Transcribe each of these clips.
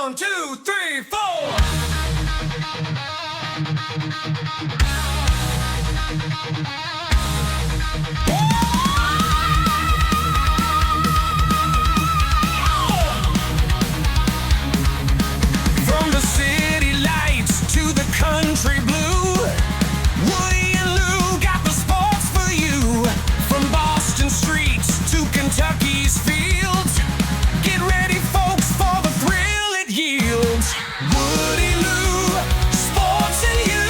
1, 2, 3, 4. From the city lights to the country blue, Woody and Lou got the sports for you. From Boston streets to Kentucky's fields, get ready, folks, for the thrill it yields. Woody, Lou, sports and you,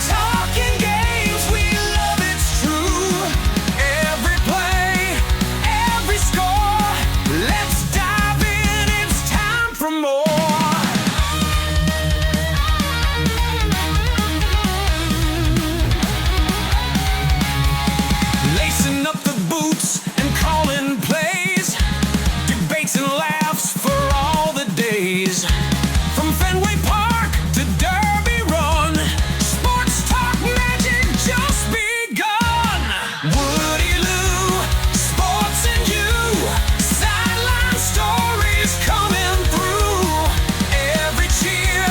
talking games, we love it's true. Every play, every score, let's dive in, it's time for more. Lacing up the boots and calling plays, debates and laughs for all the days. From Fenway Park to Derby Run, sports talk magic just begun. Woody, Lou, sports and you, sideline stories coming through. Every cheer,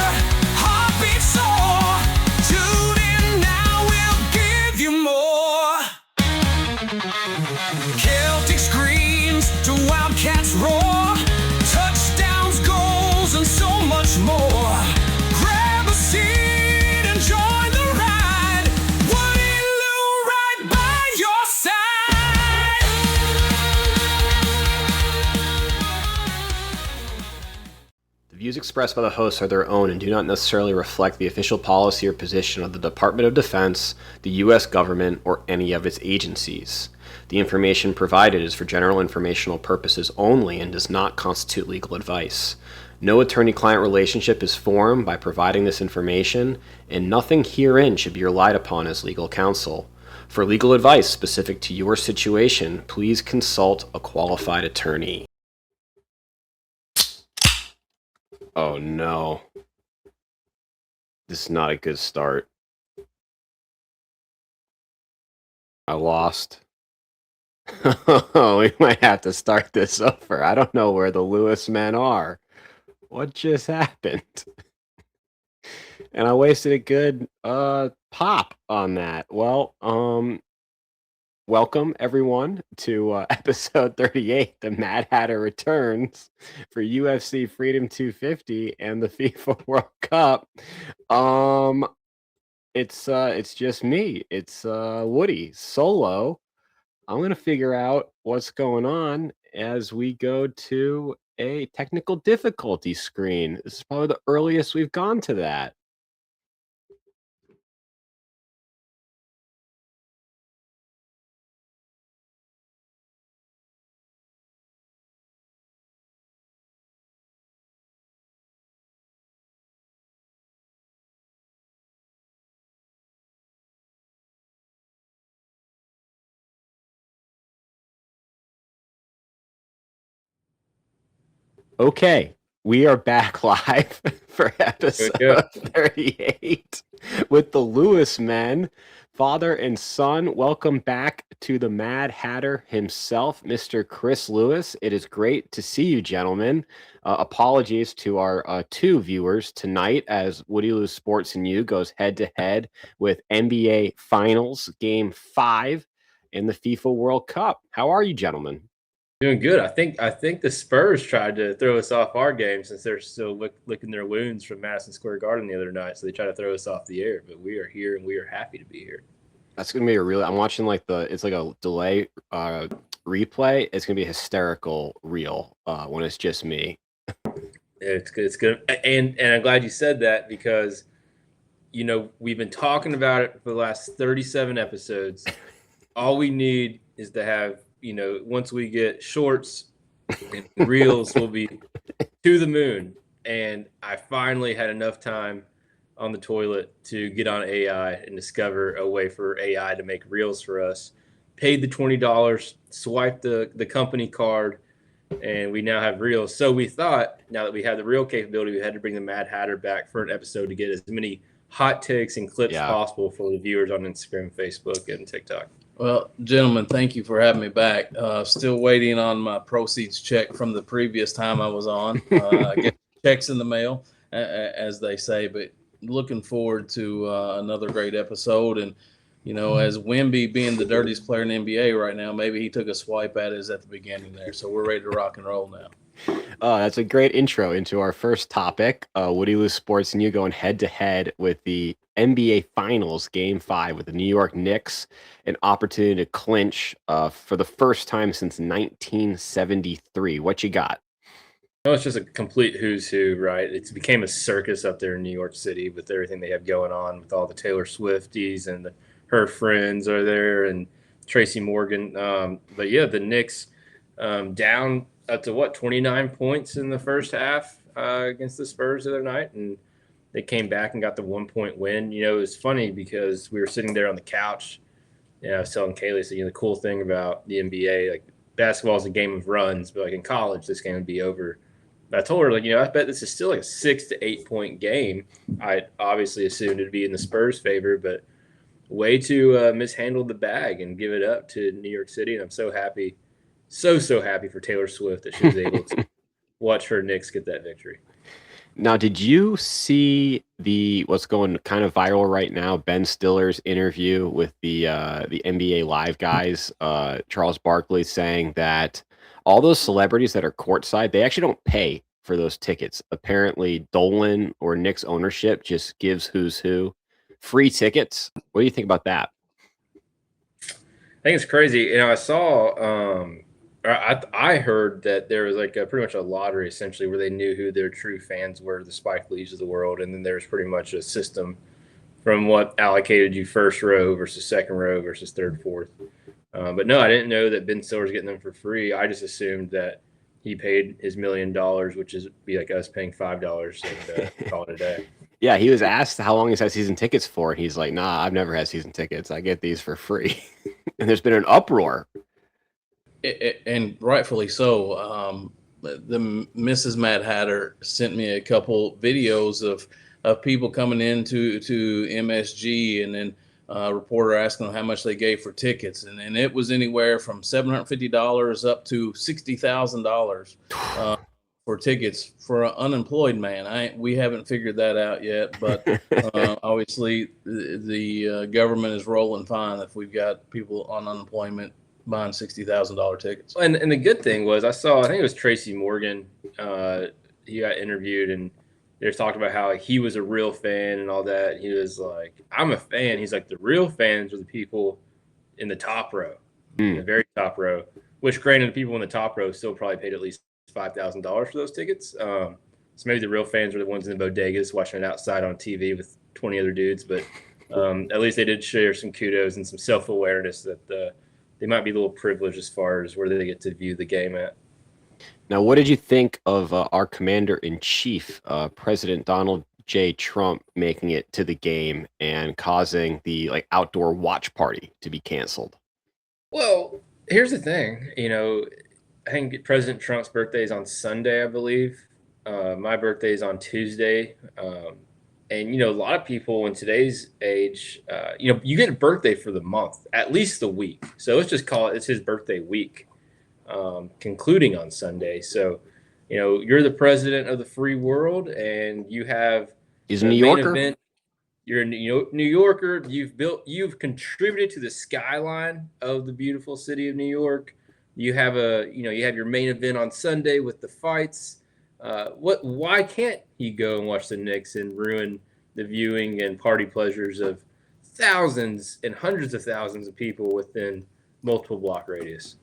heartbeat soar. Tune in now, we'll give you more. Celtic screams to Wildcats roar, touchdowns, goals, and so much more. Grab a seat and join the ride. Woody, Lou, right by your side. The views expressed by the hosts are their own and do not necessarily reflect the official policy or position of the Department of Defense, the U.S. government, or any of its agencies. The information provided is for general informational purposes only and does not constitute legal advice. No attorney-client relationship is formed by providing this information, and nothing herein should be relied upon as legal counsel. For legal advice specific to your situation, please consult a qualified attorney. Oh no. This is not a good start. I lost. We might have to start this over. I don't know where the Lewis men are. What just happened? And I wasted a good pop on that. Well, welcome everyone to episode 38, the Mad Hatter returns for UFC Freedom 250 and the FIFA World Cup. It's just me. It's Woody solo. I'm going to figure out what's going on as we go to a technical difficulty screen. This is probably the earliest we've gone to that. Okay, we are back live for episode 38 with the Lewis men, father and son. Welcome back to the Mad Hatter himself, Mr. Chris Lewis. It is great to see you, gentlemen. Apologies to our two viewers tonight as Woody Lou Sports and You goes head-to-head with NBA Finals Game 5 in the FIFA World Cup. How are you, gentlemen? Doing good. I think the Spurs tried to throw us off our game since they're still licking their wounds from Madison Square Garden the other night. So they tried to throw us off the air, but we are here and we are happy to be here. That's gonna be a real. I'm watching it's like a delay replay. It's gonna be a hysterical reel when it's just me. It's good, and I'm glad you said that because we've been talking about it for the last 37 episodes. All we need is to have. Once we get shorts and reels, we'll be to the moon. And I finally had enough time on the toilet to get on AI and discover a way for AI to make reels for us. Paid the $20, swiped the company card, and we now have reels. So we thought, now that we have the reel capability, we had to bring the Mad Hatter back for an episode to get as many hot takes and clips possible for the viewers on Instagram, Facebook, and TikTok. Well, gentlemen, thank you for having me back. Still waiting on my proceeds check from the previous time I was on. I guess checks in the mail, as they say. But looking forward to another great episode. And as Wemby being the dirtiest player in the NBA right now, maybe he took a swipe at us at the beginning there. So we're ready to rock and roll now. That's a great intro into our first topic. Woody Lou Sports and you going head to head with the NBA Finals Game 5 with the New York Knicks, an opportunity to clinch for the first time since 1973. What you got? No, it's just a complete who's who, right? It's became a circus up there in New York City with everything they have going on with all the Taylor Swifties and her friends are there and Tracy Morgan. But yeah, the Knicks down up to 29 points in the first half against the Spurs the other night, and they came back and got the 1-point win. It was funny because we were sitting there on the couch. I was telling Kaylee, so the cool thing about the NBA, like basketball is a game of runs, but like in college, this game would be over. But I told her, I bet this is still like a 6 to 8 point game. I obviously assumed it'd be in the Spurs' favor, but way to mishandle the bag and give it up to New York City. And I'm so happy, so happy for Taylor Swift that she was able to watch her Knicks get that victory. Now, did you see what's going kind of viral right now? Ben Stiller's interview with the NBA Live guys, Charles Barkley, saying that all those celebrities that are courtside, they actually don't pay for those tickets. Apparently, Dolan or Knicks ownership just gives who's who free tickets. What do you think about that? I think it's crazy. I saw. I heard that there was like pretty much a lottery essentially where they knew who their true fans were, the Spike Lees of the world, and then there's pretty much a system from what allocated you first row versus second row versus third, fourth. But no, I didn't know that Ben Stiller's getting them for free. I just assumed that he paid his $1 million, which is be like us paying $5 and call it a day. Yeah, he was asked how long he's had season tickets for, and he's like, "Nah, I've never had season tickets. I get these for free." And there's been an uproar. And rightfully so. The Mrs. Mad Hatter sent me a couple videos of people coming into MSG, and then a reporter asking them how much they gave for tickets, and it was anywhere from $750 up to $60,000 for tickets for an unemployed man. We haven't figured that out yet, but obviously the government is rolling fine if we've got people on unemployment buying $60,000 tickets. And the good thing was I think it was Tracy Morgan. He got interviewed and they talked about how he was a real fan and all that. He was like, "I'm a fan." He's like, "The real fans are the people in the top row, the very top row." Which, granted, the people in the top row still probably paid at least $5,000 for those tickets. So maybe the real fans are the ones in the bodegas watching it outside on TV with 20 other dudes. But at least they did share some kudos and some self-awareness that they might be a little privileged as far as where they get to view the game at. Now, what did you think of our commander-in-chief, President Donald J. Trump, making it to the game and causing the outdoor watch party to be canceled? Well, here's the thing. I think President Trump's birthday is on Sunday, I believe. My birthday is on Tuesday. And, a lot of people in today's age, you get a birthday for the month, at least the week. So let's just call it's his birthday week, concluding on Sunday. So, you're the president of the free world and you have He's a New Yorker. Event. You're a New Yorker. You've contributed to the skyline of the beautiful city of New York. You have you have your main event on Sunday with the fights. Why can't he go and watch the Knicks and ruin the viewing and party pleasures of thousands and hundreds of thousands of people within multiple block radius?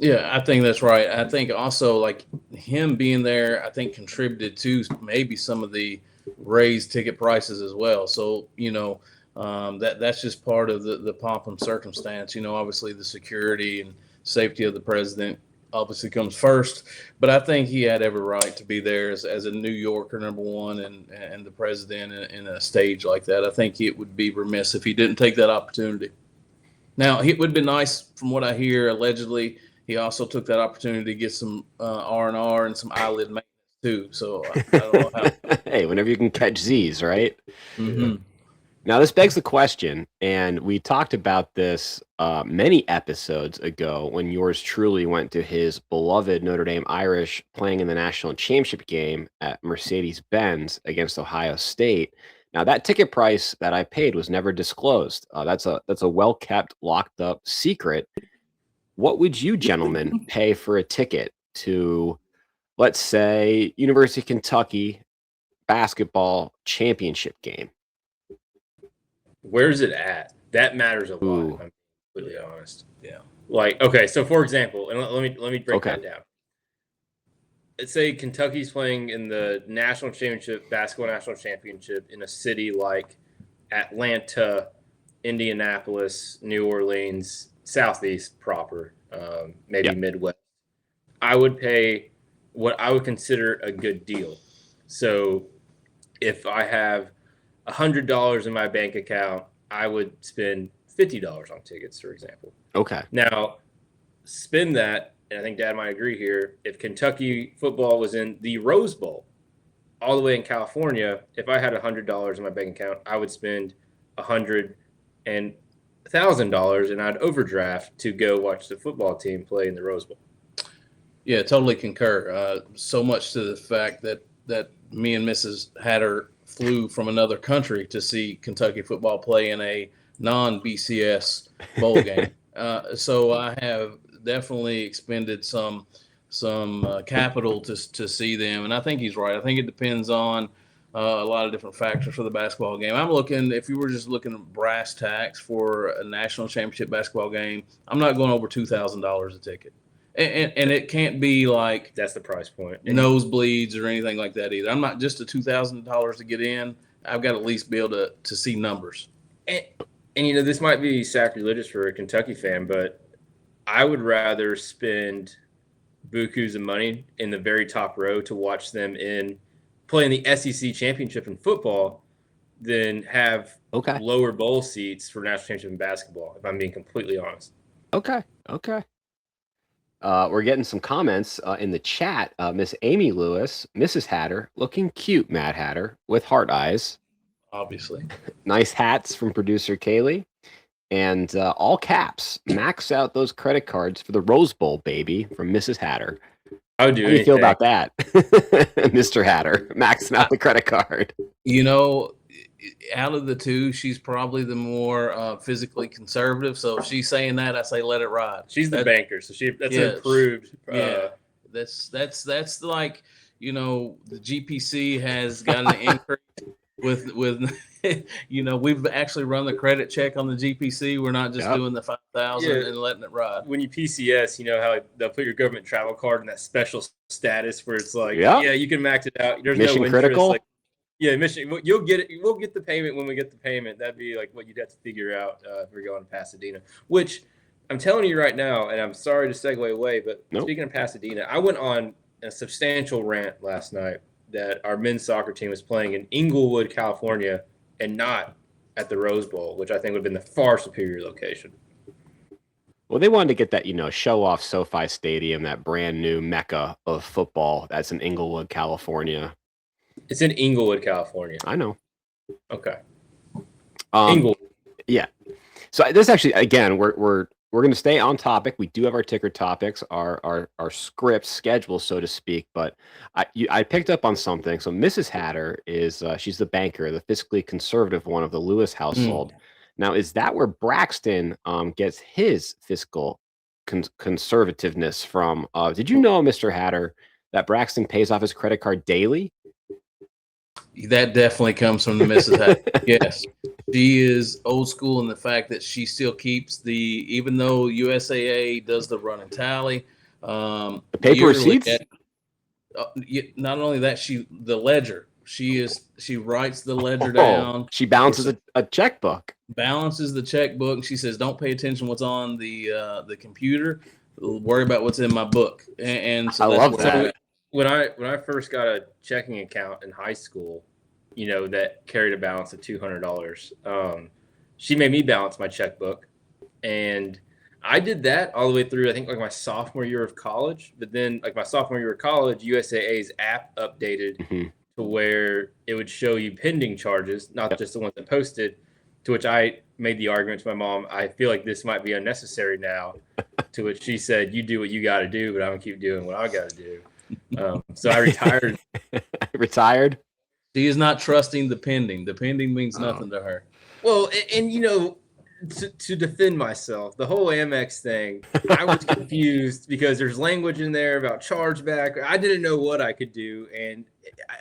Yeah, I think that's right. I think also him being there, I think contributed to maybe some of the raised ticket prices as well. So, that's just part of the pomp and circumstance. Obviously the security and safety of the president obviously comes first, but I think he had every right to be there as a New Yorker, number one, and the president in a stage like that. I think it would be remiss if he didn't take that opportunity. Now, it would be nice, from what I hear, allegedly, he also took that opportunity to get some R&R and some eyelid maintenance too. So I don't know how. Hey, whenever you can catch Z's, right? Mm-hmm. Now, this begs the question, and we talked about this many episodes ago when yours truly went to his beloved Notre Dame Irish playing in the national championship game at Mercedes-Benz against Ohio State. Now, that ticket price that I paid was never disclosed. That's a well-kept, locked-up secret. What would you gentlemen pay for a ticket to, let's say, University of Kentucky basketball championship game? Where's it at? That matters a lot. Ooh. If I'm completely honest. Yeah. Like, okay, so for example, and let me break Okay. that down. Let's say Kentucky's playing in the basketball national championship in a city like Atlanta, Indianapolis, New Orleans, Southeast proper, maybe Yep. Midwest. I would pay what I would consider a good deal. So if I have $100 in my bank account, I would spend $50 on tickets, for example. Okay. Now, spend that, and I think Dad might agree here, if Kentucky football was in the Rose Bowl, all the way in California, if I had $100 in my bank account, I would spend $100 and $1,000, and I'd overdraft to go watch the football team play in the Rose Bowl. Yeah, totally concur. So much to the fact that me and Mrs. Hatter flew from another country to see Kentucky football play in a non-BCS bowl game. So I have definitely expended some capital to see them, and I think he's right. I think it depends on a lot of different factors for the basketball game. I'm looking, if you were just looking at brass tacks for a national championship basketball game, I'm not going over $2,000 a ticket. And it can't be like That's the price point. nosebleeds or anything like that either. I'm not just a $2,000 to get in. I've got to at least be able to see numbers. And you know, this might be sacrilegious for a Kentucky fan, but I would rather spend bukus of money in the very top row to watch them play in the SEC championship in football than have Okay. lower bowl seats for national championship in basketball, if I'm being completely honest. Okay. We're getting some comments in the chat. Miss Amy Lewis, Mrs. Hatter, looking cute, Mad Hatter, with heart eyes. Obviously. Nice hats from producer Kaylee. And all caps, max out those credit cards for the Rose Bowl, baby, from Mrs. Hatter. I would do How do you feel anything. about that, Mr. Hatter, maxing out the credit card? You know, out of the two, she's probably the more physically conservative. So if she's saying that, I say let it ride. She's the banker, so that's Yeah, improved. Yeah, that's like, you know, the GPC has gotten an increase with you know, we've actually run the credit check on the GPC. We're not just doing the 5,000 and letting it ride. When you PCS, you know how they'll put your government travel card in that special status where it's like, yeah, you can max it out. There's mission no interest. critical. Like, yeah, mission. You'll get it. We'll get the payment when we get the payment. That'd be like what you'd have to figure out if we're going to Pasadena. Which I'm telling you right now, and I'm sorry to segue away, but speaking of Pasadena, I went on a substantial rant last night that our men's soccer team was playing in Inglewood, California, and not at the Rose Bowl, which I think would have been the far superior location. Well, they wanted to get that, you know, show off SoFi Stadium, that brand new mecca of football that's in Inglewood, California. It's in Inglewood, California. I know. Okay. Inglewood. Yeah. So this actually, again, we're going to stay on topic. We do have our ticker topics, our script schedule, so to speak. But I picked up on something. So Mrs. Hatter is she's the banker, the fiscally conservative one of the Lewis household. Now, is that where Braxton gets his fiscal conservativeness from? Did you know, Mr. Hatter, that Braxton pays off his credit card daily? That definitely comes from the Mrs. Hatter. Yes. She is old school in the fact that she still keeps even though USAA does the run and tally. The paper receipts? Not only that, the ledger. She writes the ledger down. She balances a checkbook. Balances the checkbook. She says, "Don't pay attention what's on the computer. Worry about what's in my book." And so I love that. When I first got a checking account in high school, you know, that carried a balance of $200. She made me balance my checkbook, and I did that all the way through, I think, like my sophomore year of college. But then, like my sophomore year of college, USAA's app updated to where it would show you pending charges, not just the ones that posted. To which I made the argument to my mom, I feel like this might be unnecessary now. To which she said, you do what you got to do, but I'm going to keep doing what I got to do. So I retired. Retired? She is not trusting the pending. The pending means nothing to her. Well, and you know, to defend myself, the whole Amex thing, I was confused because there's language in there about chargeback. I didn't know what I could do. And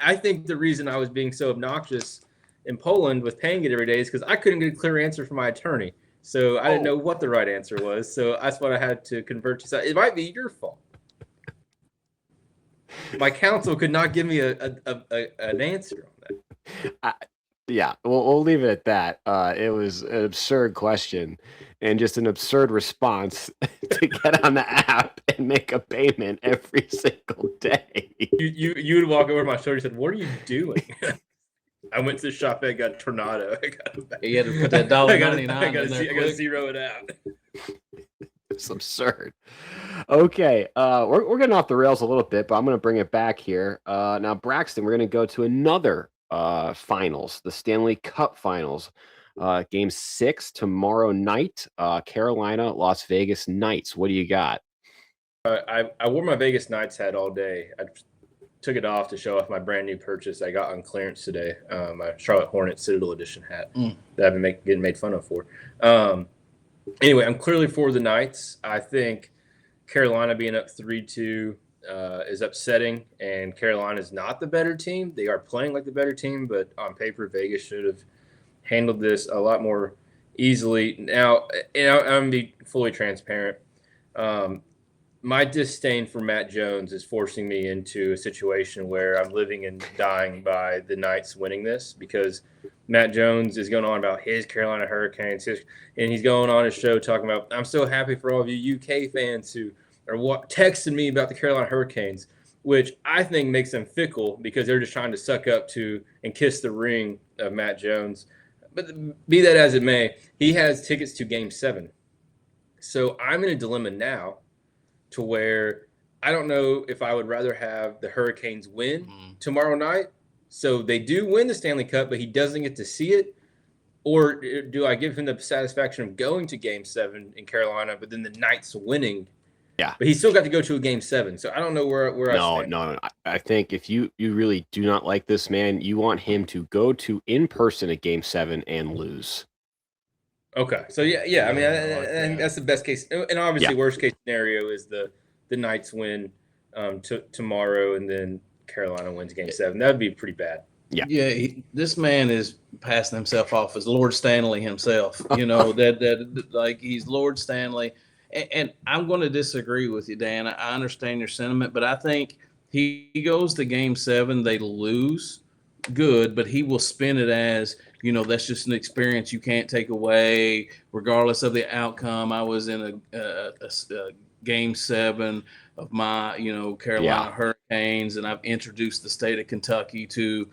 I think the reason I was being so obnoxious in Poland with paying it every day is because I couldn't get a clear answer from my attorney. So I didn't know what the right answer was. So that's what I had to convert to. It might be your fault. My counsel could not give me an answer on that. Yeah, we'll leave it at that. It was an absurd question and just an absurd response to get on the app and make a payment every single day. You would walk over my shoulder and said, "What are you doing?" I went to the shop and got Tornado. You had to put that $1.99 I got to zero it out. It's absurd. Okay, we're getting off the rails a little bit, but I'm going to bring it back here. Now, Braxton, we're going to go to another finals, the Stanley Cup finals. Game 6 tomorrow night, Carolina, Las Vegas Knights. What do you got? I wore my Vegas Knights hat all day. I took it off to show off my brand new purchase I got on clearance today, my Charlotte Hornets Citadel Edition hat that I've been getting made fun of for. Anyway, I'm clearly for the Knights. I think Carolina being up 3-2 is upsetting, and Carolina is not the better team. They are playing like the better team, but on paper, Vegas should have handled this a lot more easily. Now, and I'm going to be fully transparent. My disdain for Matt Jones is forcing me into a situation where I'm living and dying by the Knights winning this, because Matt Jones is going on about his Carolina Hurricanes, and he's going on his show talking about, I'm so happy for all of you UK fans who are texting me about the Carolina Hurricanes, which I think makes them fickle because they're just trying to suck up to and kiss the ring of Matt Jones. But be that as it may, he has tickets to Game 7. So I'm in a dilemma now to where I don't know if I would rather have the Hurricanes win tomorrow night, so they do win the Stanley Cup, but he doesn't get to see it, or do I give him the satisfaction of going to Game 7 in Carolina, but then the Knights winning? Yeah, but he still got to go to a Game 7, so I don't know where I stand. No. I think if you really do not like this man, you want him to go to in person at Game 7 and lose. Okay, so yeah. I mean, I think that's the best case, and obviously, worst case scenario is the Knights win tomorrow, and then Carolina wins Game 7. That would be pretty bad. Yeah. This man is passing himself off as Lord Stanley himself. You know that like he's Lord Stanley, and I'm going to disagree with you, Dan. I understand your sentiment, but I think he goes to Game 7, they lose, good, but he will spin it as, you know, that's just an experience you can't take away, regardless of the outcome. I was in a Game 7 of my, Carolina Hurricanes, and I've introduced the state of Kentucky to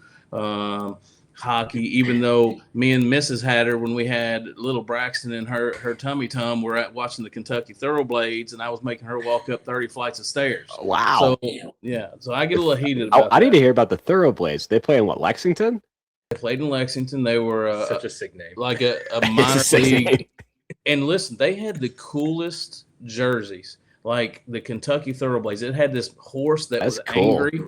hockey, even though me and Mrs. Hatter, when we had little Braxton and her tummy tum, were watching the Kentucky Thoroughblades, and I was making her walk up 30 flights of stairs. Wow. So I get a little heated about I need to hear about the Thoroughblades. They play in what, Lexington? They played in Lexington. They were such a sick name. Like a minor league. And listen, they had the coolest jerseys, like the Kentucky Thoroughblades. It had this horse that was angry,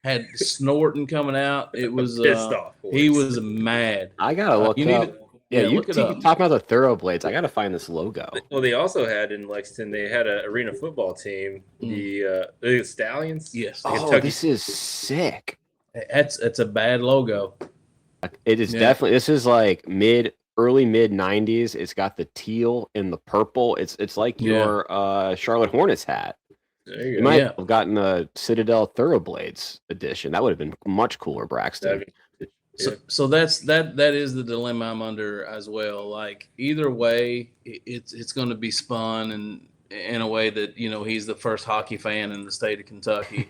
had snorting coming out. It was pissed off. He was mad. I gotta look up. You talk about the Thoroughblades. I gotta find this logo. Well, they also had in Lexington. They had an arena football team, the Stallions. Yes. Oh, this is sick. It's a bad logo. It is definitely. This is like early mid 90s. It's got the teal and the purple. It's like your Charlotte Hornets hat. You might have gotten the Citadel Thoroughblades edition. That would have been much cooler, Braxton. So that is the dilemma I'm under as well. Like either way, it's going to be spun and in a way that he's the first hockey fan in the state of Kentucky.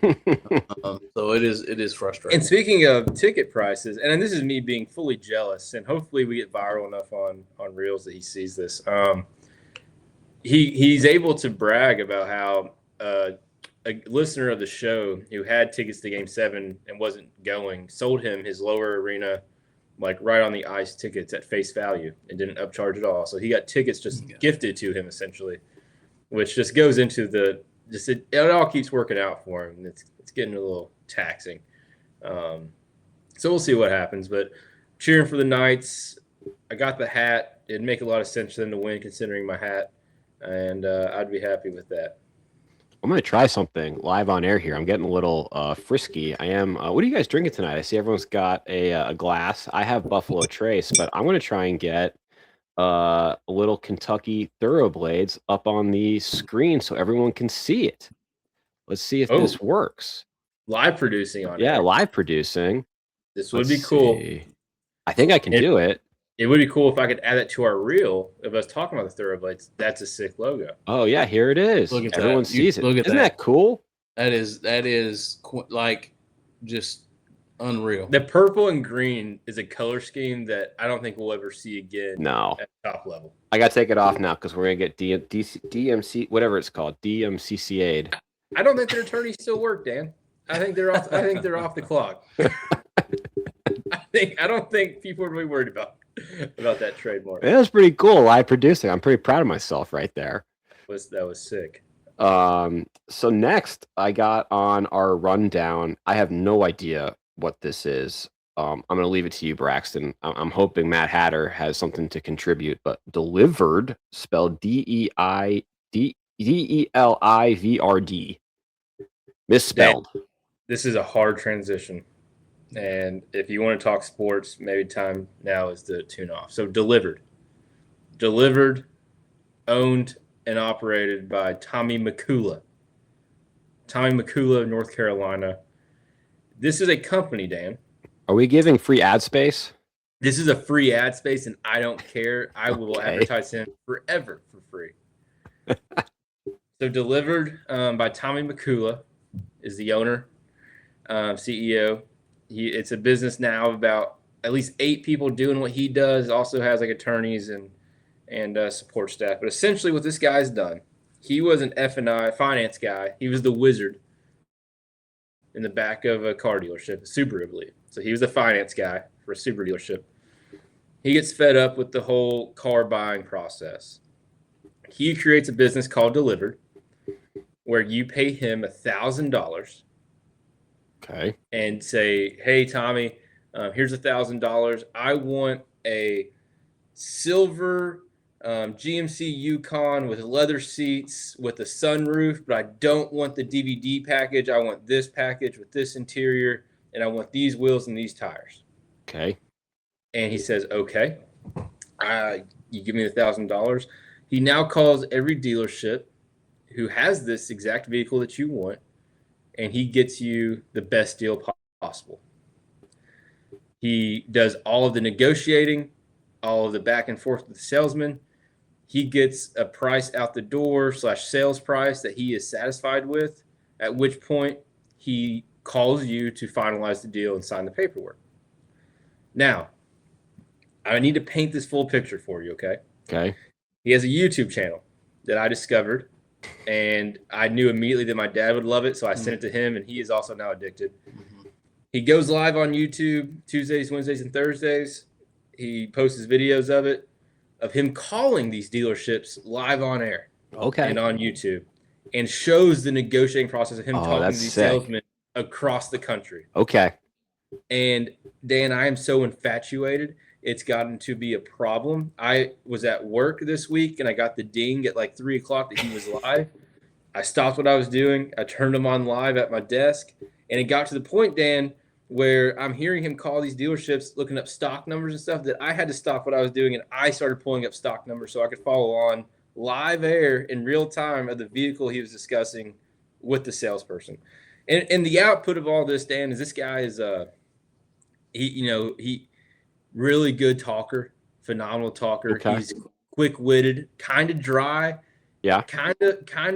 So it is frustrating. And speaking of ticket prices, and this is me being fully jealous, and hopefully we get viral enough on Reels that he sees this. He's able to brag about how a listener of the show who had tickets to Game 7 and wasn't going sold him his lower arena like right on the ice tickets at face value and didn't upcharge at all. So he got tickets just gifted to him essentially, which just goes into it all keeps working out for him. It's getting a little taxing. So we'll see what happens, but cheering for the Knights. I got the hat. It'd make a lot of sense for them to win considering my hat, and I'd be happy with that. I'm going to try something live on air here. I'm getting a little frisky. I am. What are you guys drinking tonight? I see everyone's got a glass. I have Buffalo Trace, but I'm going to try and get a little Kentucky Thoroughblades up on the screen so everyone can see it. Let's see if this works. Live producing on it. Yeah, live producing. This would be cool. I think I can do it. It would be cool if I could add it to our reel of us talking about the Thoroughblades. That's a sick logo. Oh yeah, here it is. Look at Everyone that. sees it. Look at Isn't that cool? That is like just unreal. The purple and green is a color scheme that I don't think we'll ever see again. No. At top level. I got to take it off now because we're going to get DMC, whatever it's called, DMCCA'd. I don't think their attorneys still work, Dan. I think they're off the clock. I don't think people are really worried about that trademark. It was pretty cool. Live producing. I'm pretty proud of myself right there. That was sick. So next I got on our rundown. I have no idea what this is. I'm going to leave it to you, Braxton. I'm hoping Matt Hatter has something to contribute, but Delivrd, spelled Delivd, misspelled. This is a hard transition. And if you want to talk sports, maybe time now is to tune off. So Delivrd, owned and operated by Tommy McCullough. Tommy McCullough of North Carolina. This is a company, Dan. Are we giving free ad space? This is a free ad space, and I don't care. I will advertise him forever for free. So Delivrd by Tommy McCullough is the owner, CEO. It's a business now of about at least 8 people doing what he does. Also has like attorneys and support staff. But essentially what this guy's done, he was an F&I finance guy. He was the wizard in the back of a car dealership, a Subaru, I believe. So he was the finance guy for a Subaru dealership. He gets fed up with the whole car buying process. He creates a business called Delivrd where you pay him $1,000. Okay. And say, hey, Tommy, here's $1,000. I want a silver GMC Yukon with leather seats with a sunroof, but I don't want the DVD package. I want this package with this interior, and I want these wheels and these tires. Okay. And he says, okay, you give me $1,000. He now calls every dealership who has this exact vehicle that you want, and he gets you the best deal possible. He does all of the negotiating, all of the back and forth with the salesman. He gets a price out the door / sales price that he is satisfied with, at which point he calls you to finalize the deal and sign the paperwork. Now, I need to paint this full picture for you, okay? Okay. He has a YouTube channel that I discovered, and I knew immediately that my dad would love it, so I sent it to him, and he is also now addicted. He goes live on YouTube Tuesdays, Wednesdays, and Thursdays. He posts his videos of him calling these dealerships live on air. Okay. And on YouTube, and shows the negotiating process of him talking to these sick. salesmen across the country. Okay. And Dan, I am so infatuated. It's gotten to be a problem. I was at work this week and I got the ding at like 3:00 that he was live. I stopped what I was doing. I turned him on live at my desk, and it got to the point, Dan, where I'm hearing him call these dealerships, looking up stock numbers and stuff, that I had to stop what I was doing, and I started pulling up stock numbers so I could follow on live air in real time of the vehicle he was discussing with the salesperson. And the output of all this, Dan, is this guy is he really good talker, phenomenal talker. Okay. He's quick-witted, kind of dry. Yeah. Kind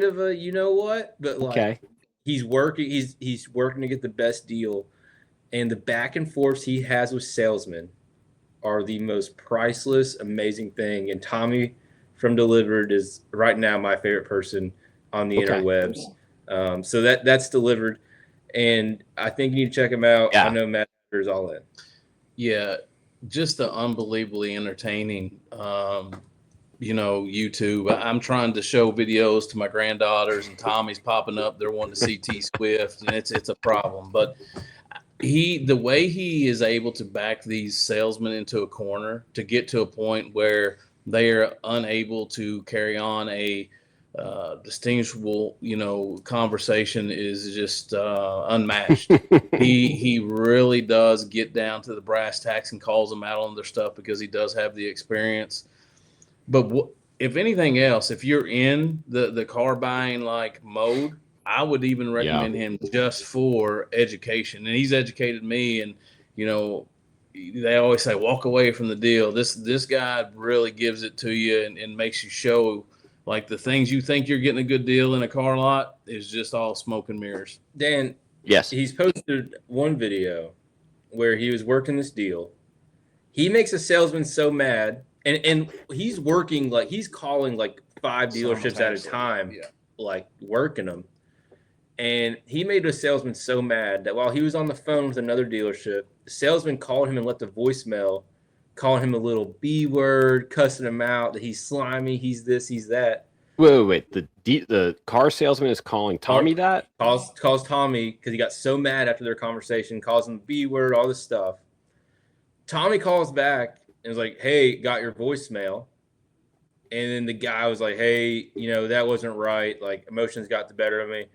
of a you know what, but like Okay. he's working to get the best deal, and the back and forths he has with salesmen are the most priceless, amazing thing. And Tommy from Delivrd is right now my favorite person on the interwebs. So that's Delivrd, and I think you need to check him out. Yeah. I know Matt is all in. Yeah, just an unbelievably entertaining, YouTube. I'm trying to show videos to my granddaughters, and Tommy's popping up. They're wanting to see T Swift, and it's a problem. But the way he is able to back these salesmen into a corner to get to a point where they are unable to carry on a distinguishable, conversation is just unmatched. He really does get down to the brass tacks and calls them out on their stuff because he does have the experience. But if anything else, if you're in the car buying like mode, I would even recommend him just for education. And he's educated me, and they always say walk away from the deal. This guy really gives it to you and makes you show like the things you think you're getting a good deal in a car lot is just all smoke and mirrors. Dan, Yes. He's posted one video where he was working this deal. He makes a salesman so mad, and he's working like he's calling like 5 dealerships at a time, like working them. And he made a salesman so mad that while he was on the phone with another dealership, the salesman called him and left a voicemail calling him a little B word, cussing him out, that he's slimy, he's this, he's that. Wait. The car salesman is calling Tommy that? Calls Tommy because he got so mad after their conversation, calls him B word, all this stuff. Tommy calls back and was like, hey, got your voicemail. And then the guy was like, hey, that wasn't right. Like, emotions got the better of me.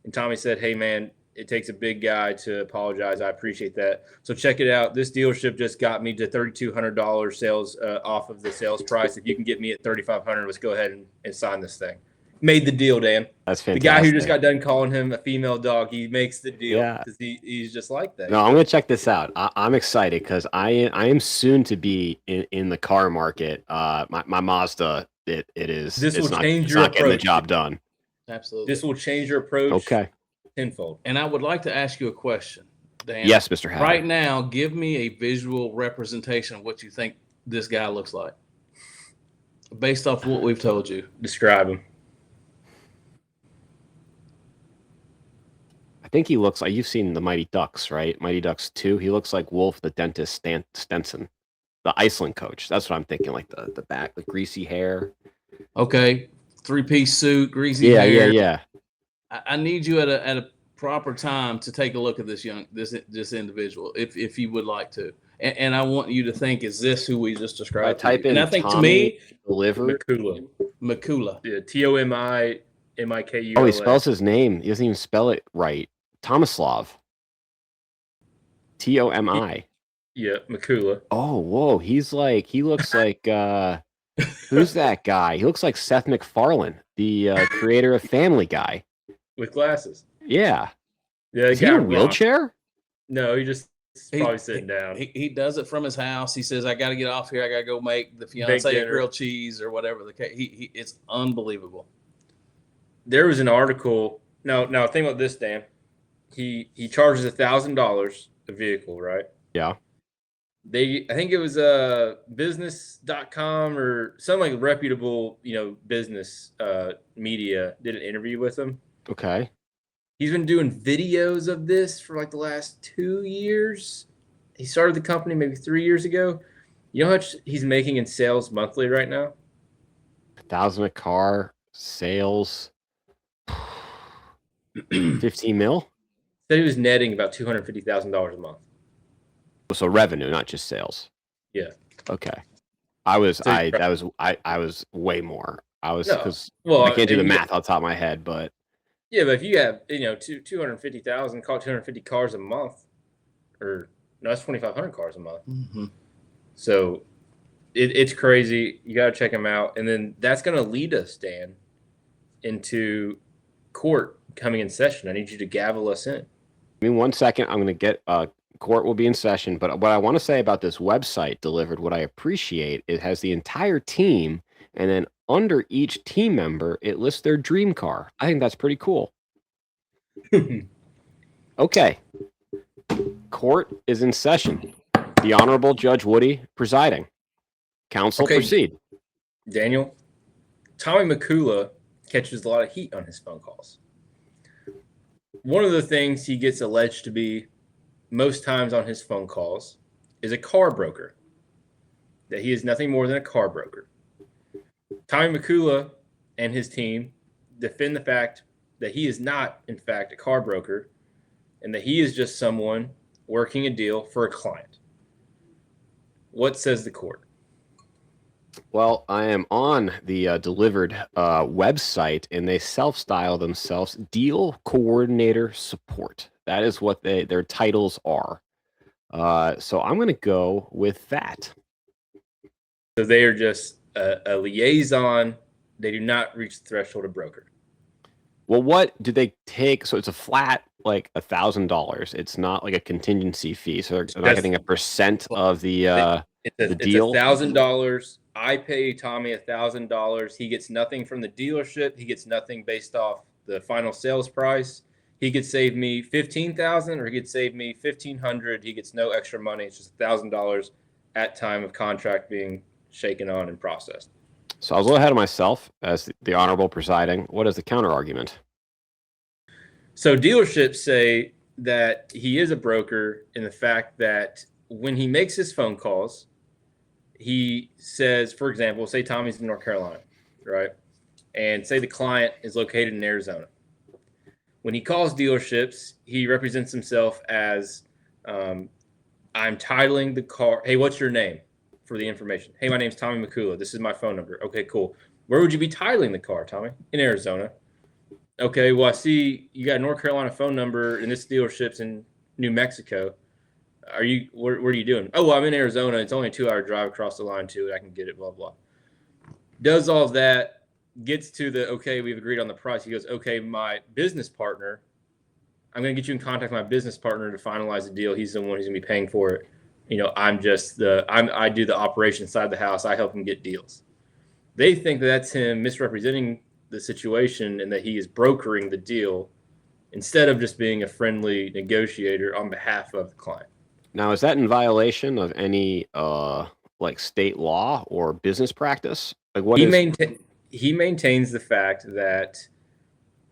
And Tommy said, hey, man, it takes a big guy to apologize. I appreciate that. So check it out. This dealership just got me to $3,200 sales off of the sales price. If you can get me at $3,500, let's go ahead and sign this thing. Made the deal, Dan. That's fantastic. The guy who just got done calling him a female dog, he makes the deal because he's just like that. No, I'm going to check this out. I'm excited because I am soon to be in the car market. My Mazda, it is. This will change your approach. Getting the job done. Absolutely. This will change your approach. Okay. Tenfold. And I would like to ask you a question, Dan. Yes, Mr. Hatter. Right now, give me a visual representation of what you think this guy looks like, based off what we've told you. Describe him. I think he looks like, you've seen the Mighty Ducks, right? Mighty Ducks 2. He looks like Wolf the dentist Stenson, the Iceland coach. That's what I'm thinking, like the back, the greasy hair. Okay. 3-piece suit, greasy hair. Yeah. I need you at a proper time to take a look at this individual, if you would like to. And I want you to think, is this who we just described? Type in, and I think Tommy to me, Delivrd. Makula. Yeah, Tomimikula. Oh, he spells his name. He doesn't even spell it right. Tomislav. Tomi. Yeah, Makula. Oh, whoa. He looks like who's that guy? He looks like Seth MacFarlane, the creator of Family Guy. With glasses. Yeah. Yeah. Is he in a wheelchair? No, he's probably sitting down. He does it from his house. He says, I got to get off here. I got to go make the fiance a grilled cheese or whatever the case. It's unbelievable. There was an article. Now think about this, Dan. He charges $1,000 a vehicle, right? Yeah. I think it was business.com or some like reputable, business media did an interview with him. Okay. He's been doing videos of this for like the last 2 years. He started the company maybe 3 years ago. You know how much he's making in sales monthly right now? 1,000 a car, sales, 15 mil? Said he was netting about $250,000 a month. So revenue, not just sales. Yeah. Okay. I was way more. Because well, I can't do the math on top of my head, but yeah, but if you have 250,000, call it 250 cars a month, or no, that's 2,500 cars a month. Mm-hmm. So it's crazy. You got to check him out, and then that's going to lead us, Dan, into court coming in session. I need you to gavel us in. I mean, 1 second. I'm going to get court will be in session. But what I want to say about this website, Delivrd, what I appreciate, it has the entire team, and then under each team member, it lists their dream car. I think that's pretty cool. Okay. Court is in session. The Honorable Judge Woody presiding. Counsel, proceed. Daniel, Tommy Makula catches a lot of heat on his phone calls. One of the things he gets alleged to be most times on his phone calls is a car broker. that he is nothing more than a car broker. Tommy McCullough and his team defend the fact that he is not, in fact, a car broker and that he is just someone working a deal for a client. What says the court? Well, I am on the Delivrd website, and they self-style themselves Deal Coordinator Support. That is what their titles are. So I'm going to go with that. So they are just a liaison. They do not reach the threshold of broker. Well, what do they take? So it's a flat, like $1,000. It's not like a contingency fee. So they're not getting a percent of the deal. It's $1,000. I pay Tommy $1,000. He gets nothing from the dealership. He gets nothing based off the final sales price. He could save me $15,000, or he could save me $1,500. He gets no extra money. It's just $1,000 at time of contract being shaken on and processed. So I was a little ahead of myself as the honorable presiding. What is the counter argument? So dealerships say that he is a broker in the fact that when he makes his phone calls, he says, for example, say Tommy's in North Carolina, right? And say the client is located in Arizona. When he calls dealerships, he represents himself as, I'm titling the car. Hey, what's your name for the information? Hey, my name's Tommy McCullough. This is my phone number. Okay, cool. Where would you be titling the car, Tommy? In Arizona. Okay, well, I see you got a North Carolina phone number and this dealership's in New Mexico. Where are you doing? Oh, well, I'm in Arizona. It's only a 2-hour drive across the line to it. I can get it, blah, blah. Does all of that, gets to the, okay, we've agreed on the price. He goes, okay, my business partner, I'm going to get you in contact with my business partner to finalize the deal. He's the one who's going to be paying for it. You know, I do the operation side of the house. I help him get deals. They think that's him misrepresenting the situation and that he is brokering the deal instead of just being a friendly negotiator on behalf of the client. Now, is that in violation of any like state law or business practice? Like what he maintains the fact that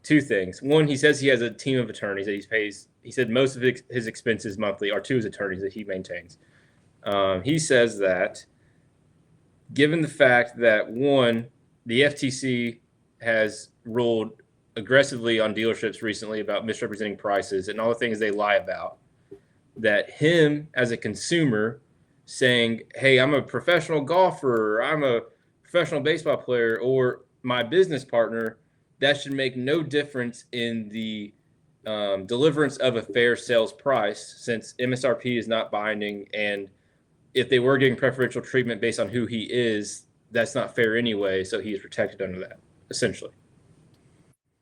two things. One, he says he has a team of attorneys that he pays. He said most of his expenses monthly are to his attorneys that he maintains. He says that given the fact that, one, the FTC has ruled aggressively on dealerships recently about misrepresenting prices and all the things they lie about, that him as a consumer saying, hey, I'm a professional golfer, or I'm a professional baseball player, or my business partner, that should make no difference in the deliverance of a fair sales price, since MSRP is not binding. And if they were giving preferential treatment based on who he is, that's not fair anyway. So he is protected under that, essentially.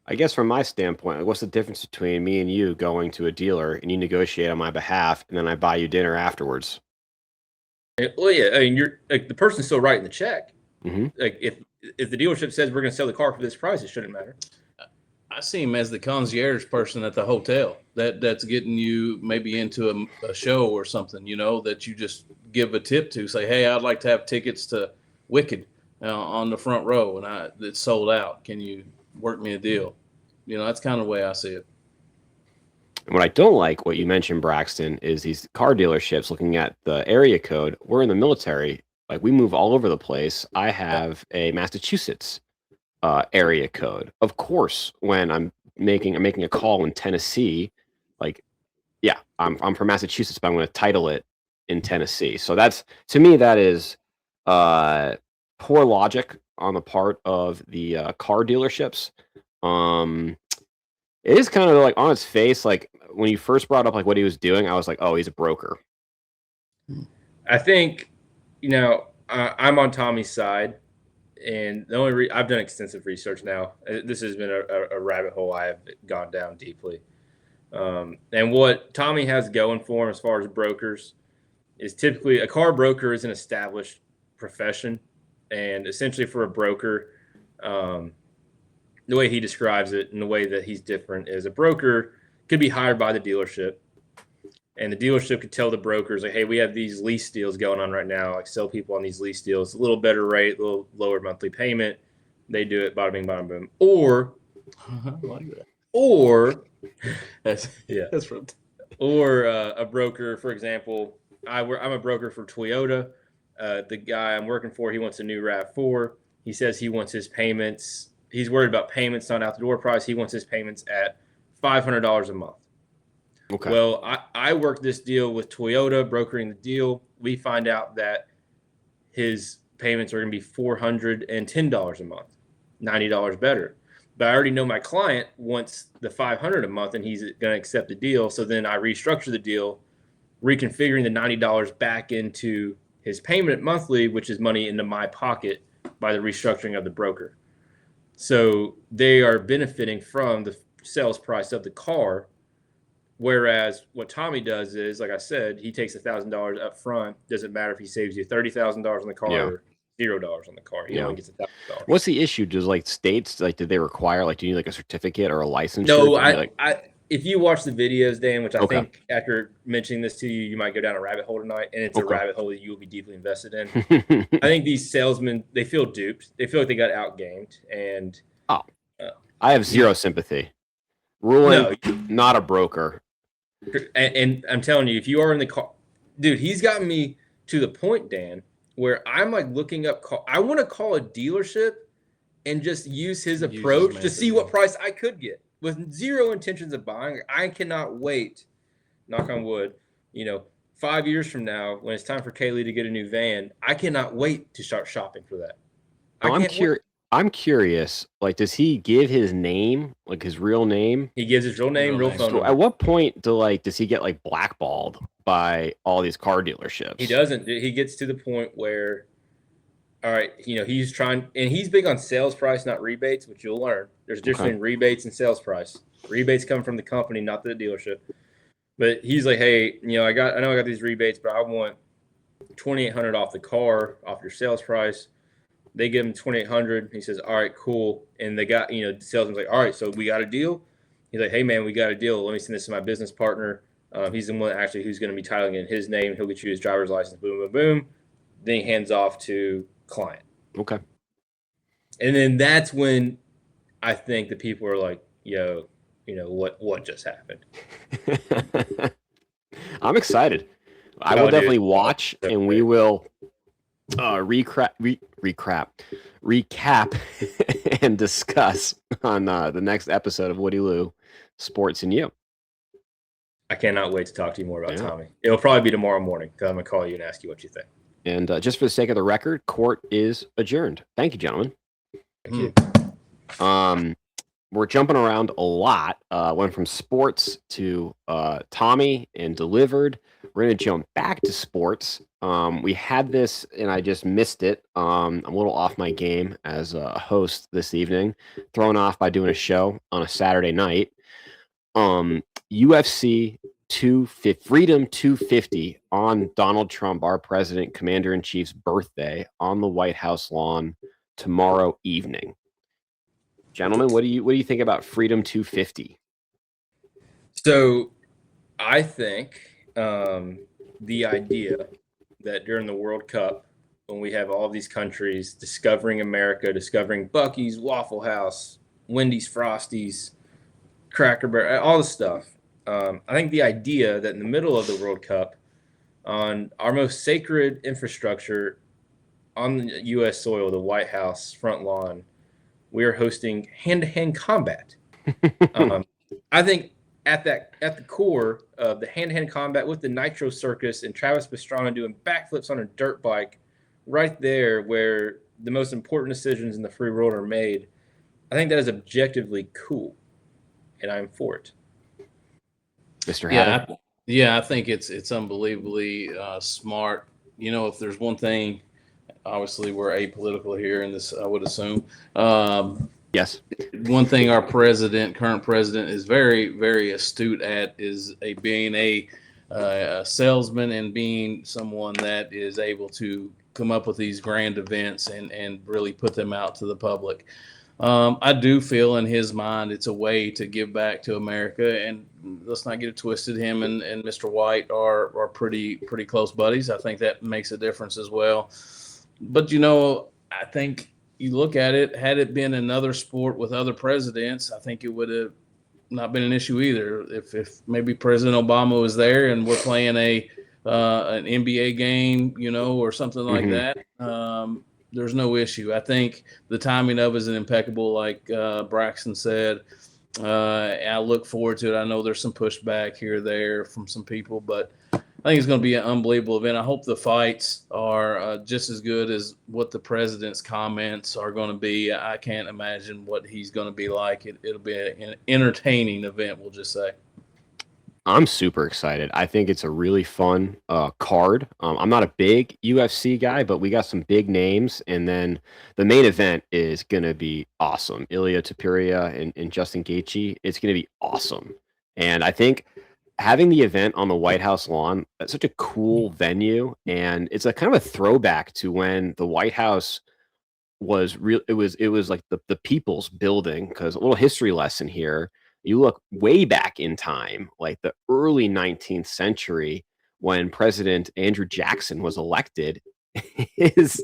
I guess from my standpoint, like, what's the difference between me and you going to a dealer and you negotiate on my behalf and then I buy you dinner afterwards? Well, yeah, I mean, you're like the person's still writing the check. Mm-hmm. Like if the dealership says we're going to sell the car for this price, it shouldn't matter. I see him as the concierge person at the hotel that's getting you maybe into a show or something, you know, that you just give a tip to. Say, hey, I'd like to have tickets to Wicked on the front row, and it's sold out. Can you work me a deal? You know, that's kind of the way I see it. And what I don't like, what you mentioned, Braxton, is these car dealerships looking at the area code. We're in the military. Like, we move all over the place. I have a Massachusetts area code. Of course, when I'm making a call in Tennessee, like, yeah, I'm from Massachusetts, but I'm going to title it in Tennessee. So that's, to me, that is poor logic on the part of the car dealerships. It is kind of like on its face, like when you first brought up like what he was doing, I was like, oh, he's a broker. I think, you know, I'm on Tommy's side, and the only I've done extensive research now. This has been a rabbit hole I have gone down deeply. And what Tommy has going for him as far as brokers is typically a car broker is an established profession, and essentially for a broker, the way he describes it and the way that he's different is a broker could be hired by the dealership, and the dealership could tell the brokers, like, hey, we have these lease deals going on right now. Like, sell people on these lease deals, a little better rate, a little lower monthly payment. They do it, bada bing, bada boom. Or, like that. Or, That's or a broker, for example, I'm a broker for Toyota. The guy I'm working for, he wants a new RAV4. He says he wants his payments. He's worried about payments, not out the door price. He wants his payments at $500 a month. Okay. Well, I work this deal with Toyota, brokering the deal. We find out that his payments are going to be $410 a month, $90 better. But I already know my client wants the $500 a month, and he's going to accept the deal. So then I restructure the deal, reconfiguring the $90 back into his payment monthly, which is money into my pocket by the restructuring of the broker. So they are benefiting from the sales price of the car. Whereas what Tommy does is, like I said, he takes $1,000 up front. Doesn't matter if he saves you $30,000 on the car or $0 on the car. He only gets $1,000. What's the issue? Does like states like did they require like do you need like a certificate or a license? No, if you watch the videos, Dan, which I think after mentioning this to you, you might go down a rabbit hole tonight, and it's a rabbit hole that you will be deeply invested in. I think these salesmen, they feel duped. They feel like they got outgamed, and I have zero sympathy. Ruling, not a broker. And I'm telling you, if you are in the car, dude, he's gotten me to the point, Dan, where I'm like looking up. I want to call a dealership and just use his approach to see what price I could get with zero intentions of buying. I cannot wait. Knock on wood. 5 years from now, when it's time for Kaylee to get a new van, I cannot wait to start shopping for that. I'm curious, like, does he give his name, like his real name? He gives his real name, real phone number. At what point does he get like blackballed by all these car dealerships? He doesn't. He gets to the point where, all right, he's trying, and he's big on sales price, not rebates, which you'll learn. There's a difference between rebates and sales price. Rebates come from the company, not the dealership. But he's like, hey, I know I got these rebates, but I want $2,800 off the car, off your sales price. They give him $2,800. He says, all right, cool. And they got, the salesman's like, all right, so we got a deal. He's like, hey, man, we got a deal. Let me send this to my business partner. He's the one actually who's going to be titling in his name. He'll get you his driver's license. Boom, boom, boom. Then he hands off to client. Okay. And then that's when I think the people are like, yo, what just happened? I'm excited. I will definitely watch, and we will recap and discuss on the next episode of Woody Lou Sports and You. I cannot wait to talk to you more about Tommy. It'll probably be tomorrow morning because I'm going to call you and ask you what you think. And just for the sake of the record, court is adjourned. Thank you, gentlemen. Thank you. We're jumping around a lot. Went from sports to Tommy and Delivrd. We're going to jump back to sports. We had this, and I just missed it. I'm a little off my game as a host this evening, thrown off by doing a show on a Saturday night. UFC Freedom 250 on Donald Trump, our president, commander-in-chief's birthday on the White House lawn tomorrow evening. Gentlemen, what do you think about Freedom 250? So I think the idea that during the World Cup, when we have all these countries discovering America, discovering Buc-ee's, Waffle House, Wendy's, Frosties, Cracker Barrel, all this stuff, I think the idea that in the middle of the World Cup, on our most sacred infrastructure on the U.S. soil, the White House front lawn, we are hosting hand-to-hand combat. I think at the core of the hand-to-hand combat with the Nitro Circus and Travis Pastrana doing backflips on a dirt bike, right there where the most important decisions in the free world are made, I think that is objectively cool, and I'm for it. Mr. Hatter? Yeah, I think it's unbelievably smart. If there's one thing, obviously we're apolitical here in this, I would assume. Yes. One thing our current president is very, very astute at is being a salesman and being someone that is able to come up with these grand events and really put them out to the public. I do feel in his mind it's a way to give back to America, and let's not get it twisted. Him and Mr. White are pretty close buddies. I think that makes a difference as well. But I think you look at it, had it been another sport with other presidents, I think it would have not been an issue either. If maybe President Obama was there and we're playing a an NBA game, or something like that, there's no issue. I think the timing of it is impeccable, like Braxton said. I look forward to it. I know there's some pushback here or there from some people, but I think it's going to be an unbelievable event. I hope the fights are just as good as what the president's comments are going to be. I can't imagine what he's going to be like. It'll be an entertaining event, we'll just say. I'm super excited. I think it's a really fun card. I'm not a big UFC guy, but we got some big names. And then the main event is going to be awesome. Ilia Topuria and Justin Gaethje. It's going to be awesome. And I think having the event on the White House lawn, that's such a cool venue. And it's a kind of a throwback to when the White House was real. It was like the people's building, because a little history lesson here. You look way back in time, like the early 19th century, when President Andrew Jackson was elected. His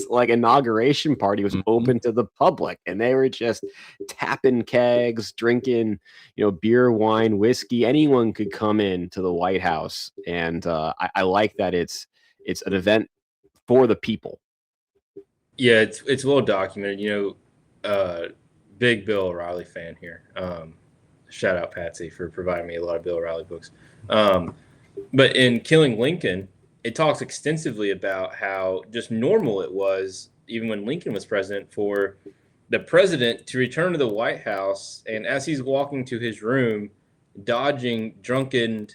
like inauguration party was open to the public, and they were just tapping kegs, drinking, beer, wine, whiskey. Anyone could come in to the White House, and I like that it's an event for the people. Yeah, it's well documented. Big Bill O'Reilly fan here. Shout out Patsy for providing me a lot of Bill O'Reilly books. But in Killing Lincoln, it talks extensively about how just normal it was, even when Lincoln was president, for the president to return to the White House, and as he's walking to his room, dodging drunken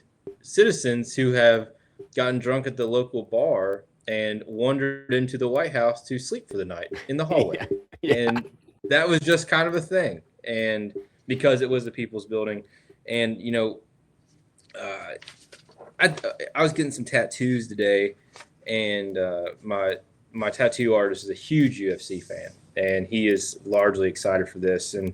citizens who have gotten drunk at the local bar and wandered into the White House to sleep for the night in the hallway. Yeah. And that was just kind of a thing. And because it was the people's building. And, I was getting some tattoos today, and my tattoo artist is a huge UFC fan, and he is largely excited for this. And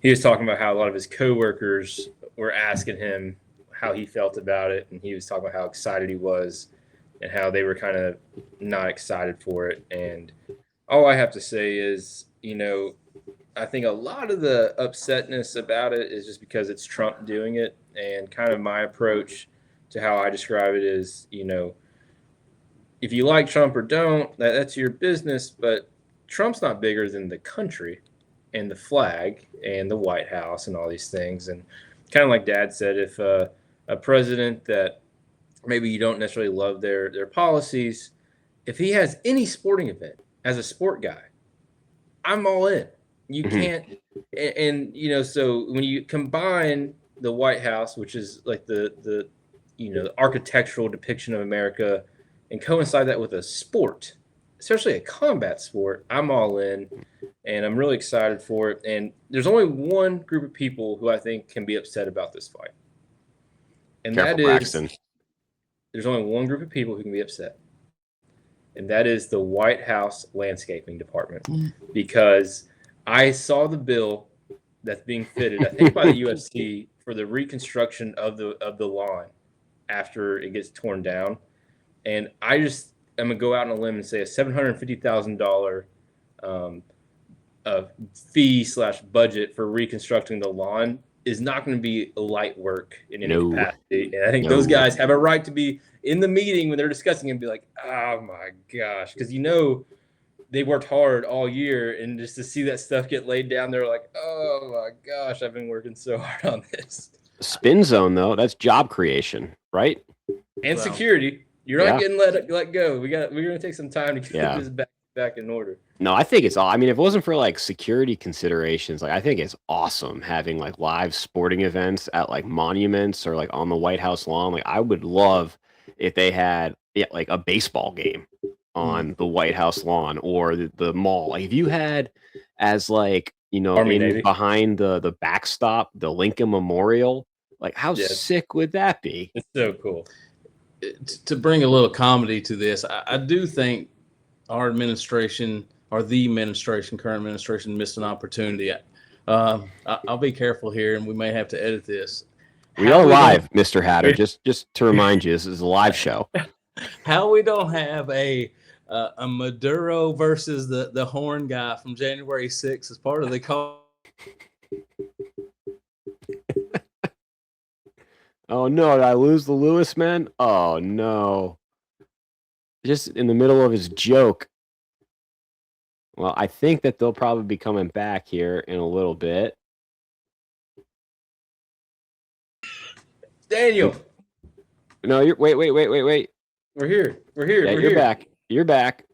he was talking about how a lot of his coworkers were asking him how he felt about it, and he was talking about how excited he was and how they were kind of not excited for it. And all I have to say is, I think a lot of the upsetness about it is just because it's Trump doing it. And kind of my approach to how I describe it is, if you like Trump or don't, that's your business. But Trump's not bigger than the country and the flag and the White House and all these things. And kind of like Dad said, if a president that maybe you don't necessarily love their policies, if he has any sporting event as a sport guy, I'm all in. You can't, and so when you combine the White House, which is like the architectural depiction of America, and coincide that with a sport, especially a combat sport, I'm all in, and I'm really excited for it. And there's only one group of people who I think can be upset about this fight, and Careful, that is Braxton. there's only one group of people who can be upset, and that is the White House landscaping department, because I saw the bill that's being fitted, I think, by the UFC for the reconstruction of the lawn after it gets torn down. And I'm gonna go out on a limb and say a $750,000 fee/budget for reconstructing the lawn is not going to be light work in any capacity. And I think those guys have a right to be in the meeting when they're discussing it and be like, oh my gosh, because they worked hard all year, and just to see that stuff get laid down, they're like, oh my gosh, I've been working so hard on this. Spin zone, though, that's job creation, right? And security. You're not getting let go. We're gonna take some time to get this back in order. No, I think it's all. I mean, if it wasn't for like security considerations, like I think it's awesome having like live sporting events at like monuments or like on the White House lawn. Like I would love if they had like a baseball game on the White House lawn or the mall. Like if you had as like behind the backstop, the Lincoln Memorial, like how sick would that be? It's so cool. To bring a little comedy to this, I do think our administration or the current administration missed an opportunity. I'll be careful here, and we may have to edit this. We are live, Mr. Hatter. Just to remind you, this is a live show. How we don't have a Maduro versus the horn guy from January 6th as part of the call. Oh no, did I lose the Lewis man? Oh no. Just in the middle of his joke. Well, I think that they'll probably be coming back here in a little bit. Daniel, No, you're wait. we're here. We're here. Yeah, We're you're here. back. You're back.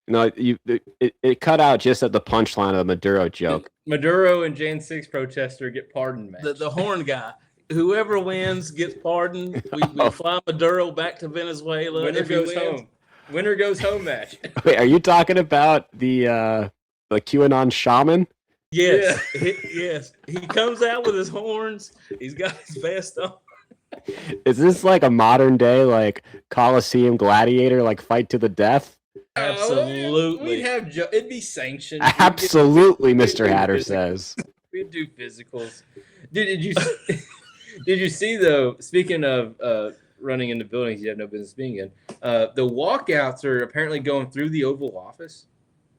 No, it cut out just at the punchline of the Maduro joke. Maduro and Jan 6 protester get pardoned match. The horn guy. Whoever wins gets pardoned. We fly Maduro back to Venezuela. Winner if he goes wins. home. Winner goes home match. Wait, are you talking about the QAnon shaman? Yes, yes. He comes out with his horns. He's got his vest on. Is this like a modern day like Colosseum gladiator like fight to the death? Absolutely. We'd have it'd be sanctioned. Absolutely, Mr. Hatter says. We'd do physicals. Did you see though? Speaking of running into buildings you have no business being in, the walkouts are apparently going through the Oval Office.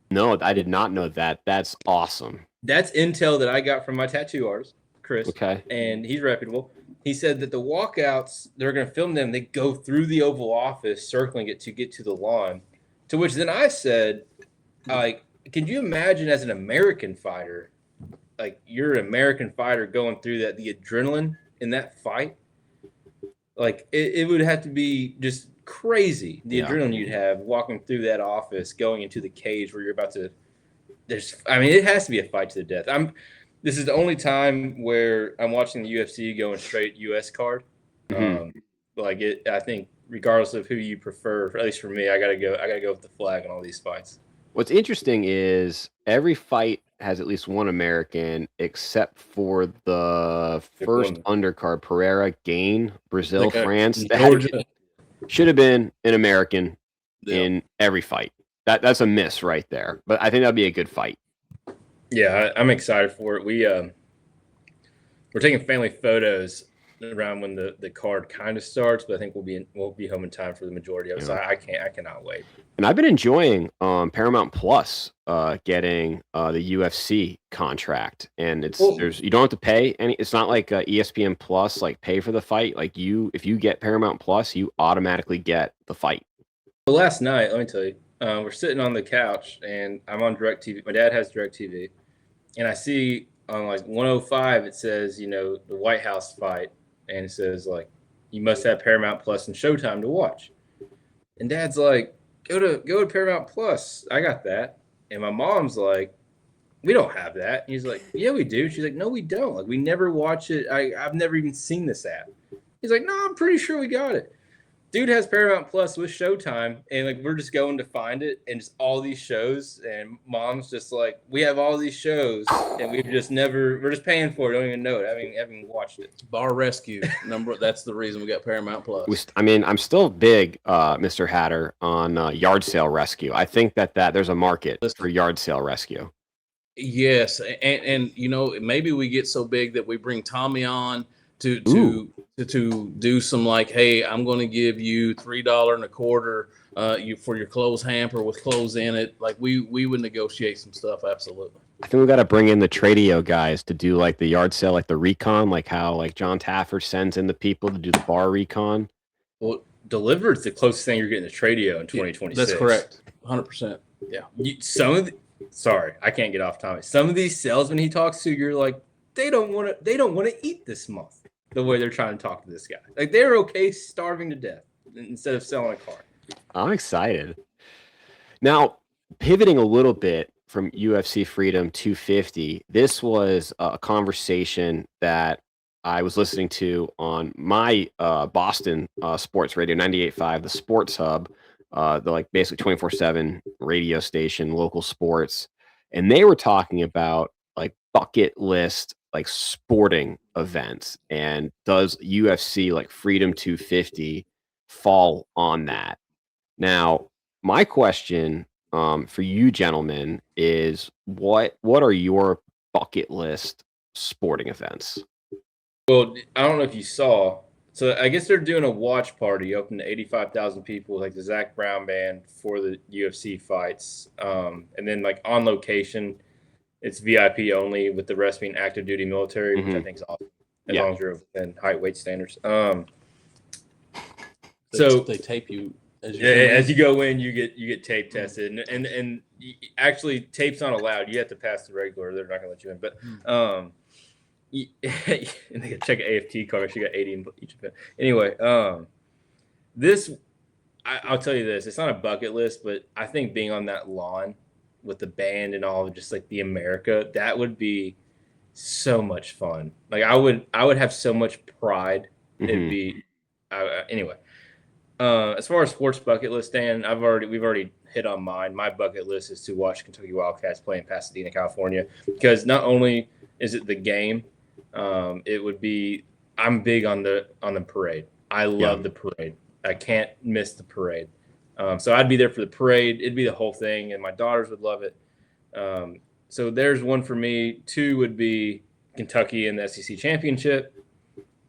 No, I did not know that. That's awesome. That's intel that I got from my tattoo artist, Chris. Okay. And he's reputable. He said that the walkouts, they're going to film them. They go through the Oval Office, circling it to get to the lawn. To which then I said, like, can you imagine as an American fighter, like you're an American fighter going through that, the adrenaline in that fight? Like it would have to be just crazy. The adrenaline you'd have walking through that office, going into the cage where you're about to. It has to be a fight to the death. This is the only time where I'm watching the UFC going straight U.S. card. Mhm. I think regardless of who you prefer, at least for me, I gotta go with the flag on all these fights. What's interesting is every fight has at least one American, except for the first undercard, Pereira, Gain, Brazil, France. That should have been an American in every fight. That's a miss right there. But I think that'd be a good fight. Yeah, I'm excited for it. We're taking family photos around when the card kind of starts, but I think we'll be home in time for the majority of it. So I cannot wait. And I've been enjoying Paramount Plus getting the UFC contract, and you don't have to pay any. It's not like ESPN Plus, like pay for the fight. Like if you get Paramount Plus, you automatically get the fight. But last night, let me tell you, we're sitting on the couch, and I'm on DirecTV. My dad has DirecTV, and I see on like 105 it says, the White House fight, and it says like you must have Paramount Plus and Showtime to watch. And Dad's like, go to Paramount Plus. I got that. And my mom's like, we don't have that. And he's like, yeah, we do. She's like, no, we don't. Like we never watch it. I've never even seen this app. He's like, no, I'm pretty sure we got it. Dude has Paramount Plus with Showtime, and like we're just going to find it, and just all these shows, and Mom's just like, we have all these shows, and we're just paying for it, don't even know it, haven't watched it. Bar Rescue that's the reason we got Paramount Plus. I'm still big, Mr. Hatter, on yard sale rescue. I think that there's a market for yard sale rescue. Yes, and maybe we get so big that we bring Tommy on to do some like, hey, I'm going to give you $3.25 for your clothes hamper with clothes in it. Like we would negotiate some stuff. Absolutely. I think we got to bring in the Tradio guys to do like the yard sale, like the recon, like how like John Taffer sends in the people to do the bar recon. Well, Delivrd the closest thing you're getting to Tradio in 2026. That's correct. 100%. Yeah. Sorry, I can't get off Tommy. Some of these salesmen he talks to, you're like, they don't want to eat this month. The way they're trying to talk to this guy. Like they're okay starving to death instead of selling a car. I'm excited. Now, pivoting a little bit from UFC Freedom 250, this was a conversation that I was listening to on my Boston sports radio, 98.5, the Sports Hub, the like basically 24/7 radio station, local sports. And they were talking about like bucket list like sporting events, and does UFC like Freedom 250 fall on that? Now, my question for you gentlemen is what are your bucket list sporting events? Well, I don't know if you saw. So I guess they're doing a watch party open to 85,000 people, like the Zach Brown band for the UFC fights, and then like on location. It's VIP only, with the rest being active duty military, which I think is awesome. as Yeah. long as you're within height weight standards. They, So they tape you as you yeah, come in. as you go in, you get tape tested, and actually tape's not allowed. You have to pass the regular. They're not gonna let you in. But and they can check an AFT card. She got 80 in each event. Anyway, this I'll tell you this. It's not a bucket list, but I think being on that lawn with the band and all, just like the America, that would be so much fun. Like I would have so much pride. It'd be anyway. As far as sports bucket list, Dan, we've already hit on mine. My bucket list is to watch Kentucky Wildcats play in Pasadena, California, because not only is it the game, it would be. I'm big on the parade. I love the parade. I can't miss the parade. So I'd be there for the parade. It'd be the whole thing, and my daughters would love it. So there's one for me. 2 would be Kentucky in the SEC championship.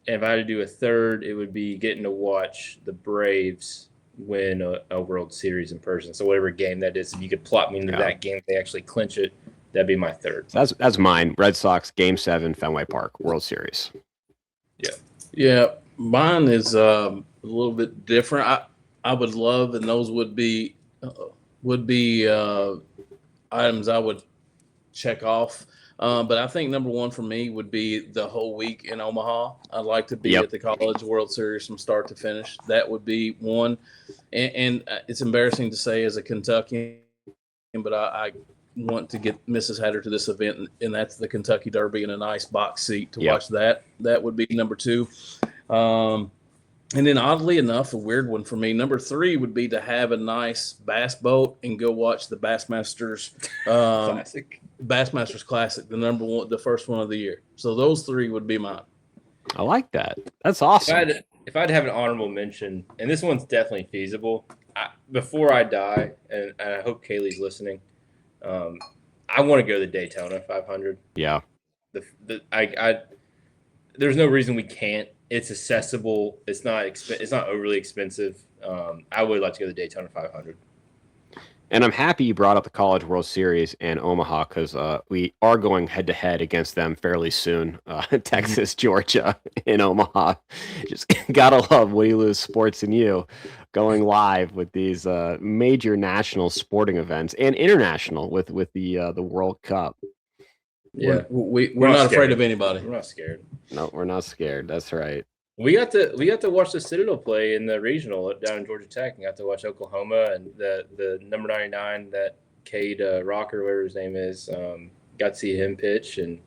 And if I had to do a third, it would be getting to watch the Braves win a World Series in person. So whatever game that is, if you could plot me into that game, if they actually clinch it, that'd be my third. So that's mine. Red Sox Game 7, Fenway Park, World Series. Yeah, mine is a little bit different. I would love, and those would be items I would check off. But I think number one for me would be the whole week in Omaha. I'd like to be at the College World Series from start to finish. That would be one. And it's embarrassing to say as a Kentuckian, but I want to get Mrs. Hatter to this event, and that's the Kentucky Derby in a nice box seat to watch that. That would be number 2. And then oddly enough, a weird one for me, number 3 would be to have a nice bass boat and go watch the Bassmasters Classic. Bassmasters Classic, the first one of the year. So those 3 would be mine. I like that. That's awesome. If I'd have an honorable mention, and this one's definitely feasible, before I die, and I hope Kaylee's listening, I want to go to the Daytona 500. Yeah. There's no reason we can't. It's accessible. It's not overly expensive. I would like to go to the Daytona 500. And I'm happy you brought up the College World Series and Omaha because we are going head-to-head against them fairly soon. Texas, Georgia, in Omaha. Just gotta love Woody Lewis Sports and You going live with these major national sporting events and international with the World Cup. Yeah, we're not afraid of anybody. We're not scared. No, we're not scared. That's right. We got to watch the Citadel play in the regional down in Georgia Tech, and got to watch Oklahoma and the number 99, that Cade Rocker, whatever his name is. Got to see him pitch, and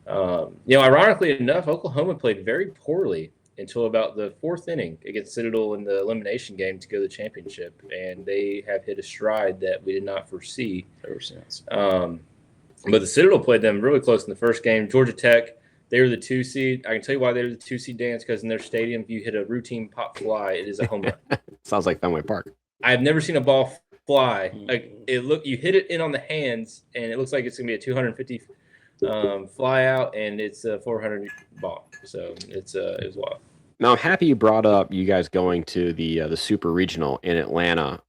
ironically enough, Oklahoma played very poorly until about the 4th inning against Citadel in the elimination game to go to the championship, and they have hit a stride that we did not foresee ever since. But the Citadel played them really close in the first game. Georgia Tech, they were the 2 seed. I can tell you why they were the 2 seed, Dan, because in their stadium, if you hit a routine pop fly, it is a home run. Sounds like Fenway Park. I've never seen a ball fly. Like you hit it in on the hands, and it looks like it's gonna be a 250 fly out, and it's a 400 ball. So it was wild. Now I'm happy you brought up you guys going to the Super Regional in Atlanta.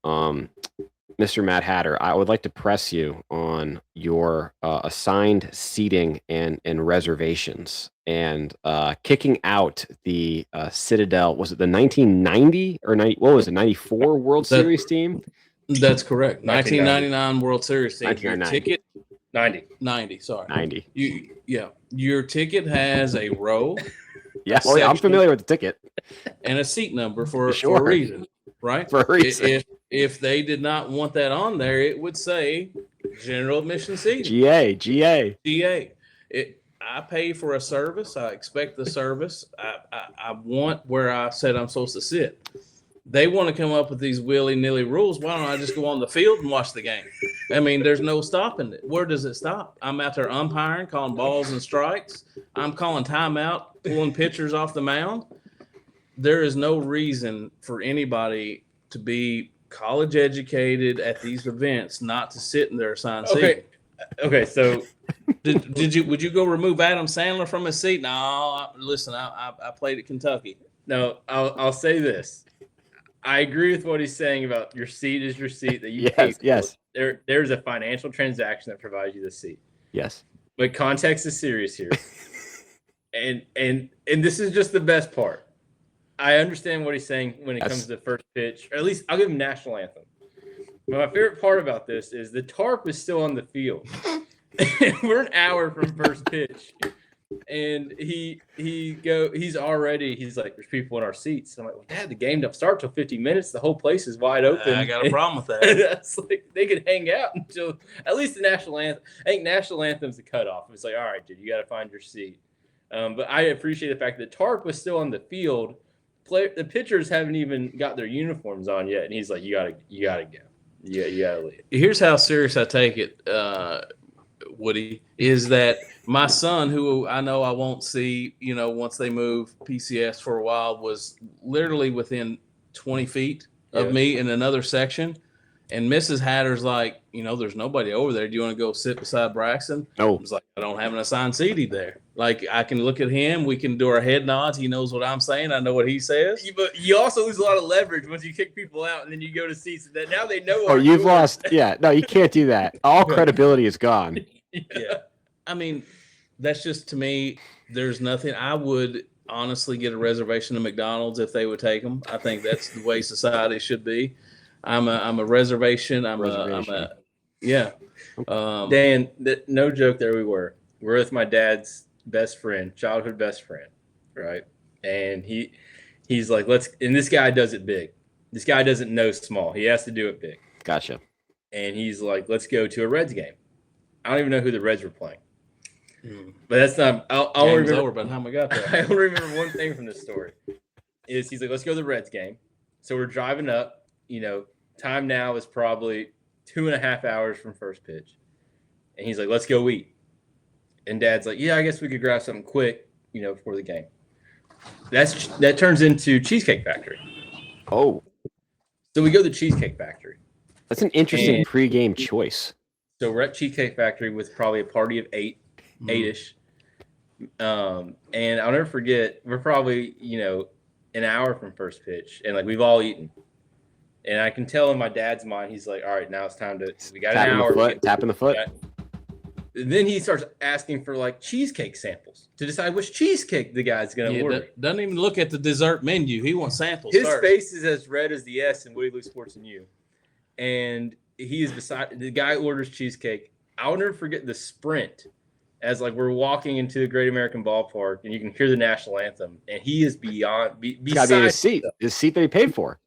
Mr. Matt Hatter, I would like to press you on your assigned seating and reservations and kicking out the Citadel. Was it the 1990 or 94 World Series team? That's correct. 1999 World Series team. Your ticket 90. Sorry. 90. Your ticket has a row. Yeah, I'm familiar with the ticket and a seat number for a reason, right? For a reason. If they did not want that on there, it would say general admission seating. GA. I pay for a service. I expect the service. I want where I said I'm supposed to sit. They want to come up with these willy-nilly rules. Why don't I just go on the field and watch the game? I mean, there's no stopping it. Where does it stop? I'm out there umpiring, calling balls and strikes. I'm calling timeout, pulling pitchers off the mound. There is no reason for anybody to be college educated at these events not to sit in their assigned seat. Okay, so would you go remove Adam Sandler from his seat? No, listen, I played at Kentucky. No, I'll say this. I agree with what he's saying about your seat is your seat that you pay for. Yes. There's a financial transaction that provides you the seat. Yes. But context is serious here. and this is just the best part. I understand what he's saying when it comes to first pitch, or at least I'll give him national anthem. But my favorite part about this is the tarp is still on the field. We're an hour from first pitch, and he's like, there's people in our seats. I'm like, well, Dad, the game don't start till 50 minutes. The whole place is wide open. I got a problem with that. That's like they could hang out until at least the national anthem. I think national anthem's the cutoff. It's like, all right, dude, you got to find your seat. But I appreciate the fact that tarp was still on the field. The pitchers haven't even got their uniforms on yet, and he's like, you gotta go. Yeah, you gotta leave. Here's how serious I take it, Woody, is that my son, who I know I won't see, once they move PCS for a while, was literally within 20 feet of me in another section. And Mrs. Hatter's like, there's nobody over there. Do you want to go sit beside Braxton? No. I was like, I don't have an assigned seating there. Like, I can look at him. We can do our head nods. He knows what I'm saying. I know what he says. But you also lose a lot of leverage once you kick people out and then you go to seats that now they know. Oh, you've lost. Yeah. No, you can't do that. All credibility is gone. Yeah. I mean, that's just, to me, there's nothing. I would honestly get a reservation to McDonald's if they would take them. I think that's the way society should be. I'm a reservation. Yeah. Dan, no joke. There we were. We're with my dad's best friend, childhood best friend, right? And he's like, and this guy does it big. This guy doesn't know small. He has to do it big. Gotcha. And he's like, let's go to a Reds game. I don't even know who the Reds were playing. But that's not. I'll remember. Over by the time we got there. I only remember one thing from this story. He's like, let's go to the Reds game. So we're driving up. Time now is probably 2.5 hours from first pitch. And he's like, let's go eat. And Dad's like, yeah, I guess we could grab something quick, before the game. That turns into Cheesecake Factory. Oh. So we go to the Cheesecake Factory. That's an interesting pregame choice. So we're at Cheesecake Factory with probably a party of eight-ish. And I'll never forget, we're probably, an hour from first pitch. And, we've all eaten. And I can tell in my dad's mind, he's like, all right, now it's time we got an hour. Tapping the foot. And then he starts asking for cheesecake samples to decide which cheesecake the guy's going to order. Doesn't even look at the dessert menu. He wants samples His first. face is as red as the S in Woody Lou Sports and You. And he is beside the guy orders cheesecake. I'll never forget the sprint as we're walking into the Great American Ballpark and you can hear the national anthem. And he is beside his seat that he paid for.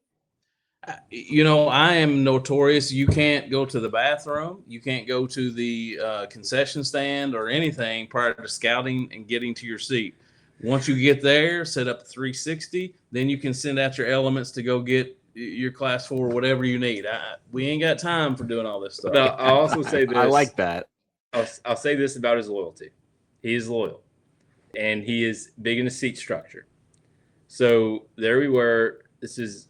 I am notorious. You can't go to the bathroom. You can't go to the concession stand or anything prior to scouting and getting to your seat. Once you get there, set up 360, then you can send out your elements to go get your class 4, whatever you need. We ain't got time for doing all this stuff. Now, I'll also say this. I like that. I'll say this about his loyalty. He is loyal, and he is big into seat structure. So there we were.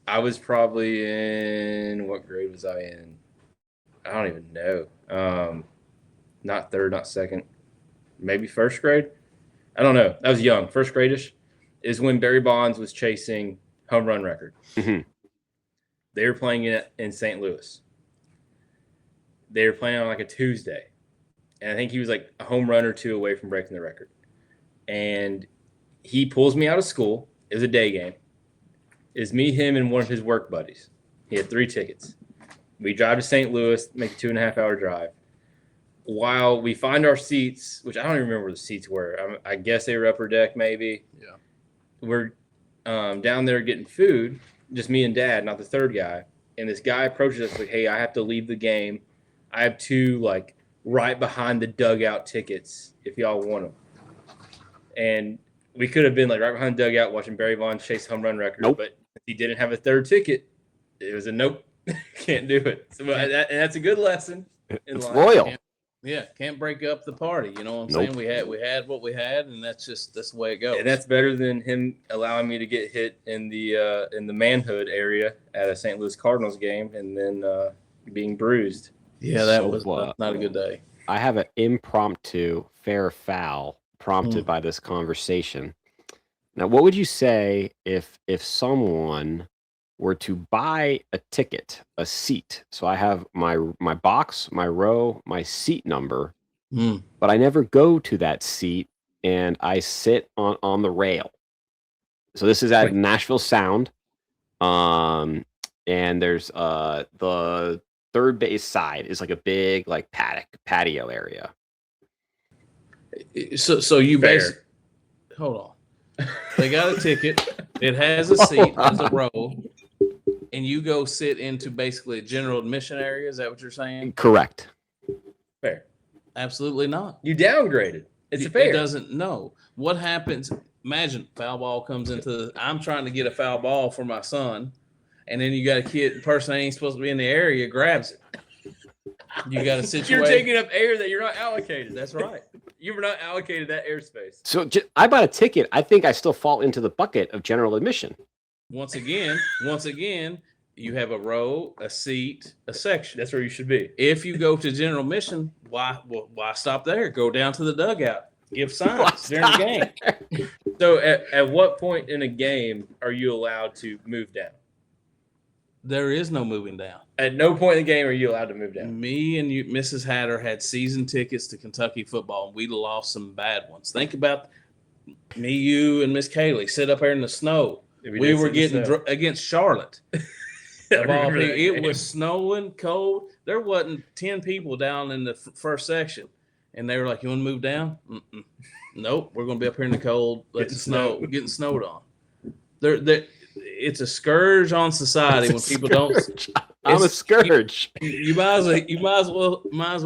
I was probably in, what grade was I in? I don't even know. Not third, not second, maybe first grade. I don't know. I was young. First grade-ish is when Barry Bonds was chasing home run record. Mm-hmm. They were playing it in St. Louis. They were playing on a Tuesday. And I think he was a home run or two away from breaking the record. And he pulls me out of school. It was a day game. Is me, him, and one of his work buddies. He had 3 tickets. We drive to St. Louis, make a 2.5-hour drive. While we find our seats, which I don't even remember where the seats were. I guess they were upper deck, maybe. Yeah. We're down there getting food, just me and Dad, not the third guy. And this guy approaches us hey, I have to leave the game. I have 2 right behind the dugout tickets if y'all want them. And we could have been right behind the dugout watching Barry Bonds chase home run record, but if he didn't have a third ticket, it was a nope. Can't do it. So and that's a good lesson. It's loyal. Can't break up the party. You know what I'm saying? We had what we had, and that's the way it goes. And that's better than him allowing me to get hit in the manhood area at a St. Louis Cardinals game and then being bruised. Yeah, that was not a good day. I have an impromptu fair foul prompted by this conversation. Now, what would you say if someone were to buy a ticket, a seat? So I have my box, my row, my seat number, but I never go to that seat and I sit on the rail. So this is at Nashville Sound. And there's the third base side is like a big like patio area. So you basically hold on. They got a ticket. It has a seat, has a row, and you go sit into basically a general admission area. Is that what you're saying? Correct. Fair. Absolutely not. You downgraded. It's fair. It doesn't know what happens. Imagine foul ball comes into. I'm trying to get a foul ball for my son, and then you got a person that ain't supposed to be in the area grabs it. You got a situation. You're taking up air that you're not allocated. That's right. You were not allocated that airspace. So I bought a ticket. I think I still fall into the bucket of general admission. Once again, you have a row, a seat, a section. That's where you should be. If you go to general admission, why stop there? Go down to the dugout. Give signs during the game. So at what point in a game are you allowed to move down? There is no moving down. At no point in the game are you allowed to move down. Me and you, Mrs. Hatter, had season tickets to Kentucky football, and we lost some bad ones. Think about me, you, and Miss Kaylee sit up there in the snow. We were getting against Charlotte. It was snowing, cold. There wasn't 10 people down in the first section, and they were like, "You want to move down?" Mm-mm. Nope, we're going to be up here in the cold, getting snowed on. It's a scourge on society when people don't. I'm a scourge. You might as well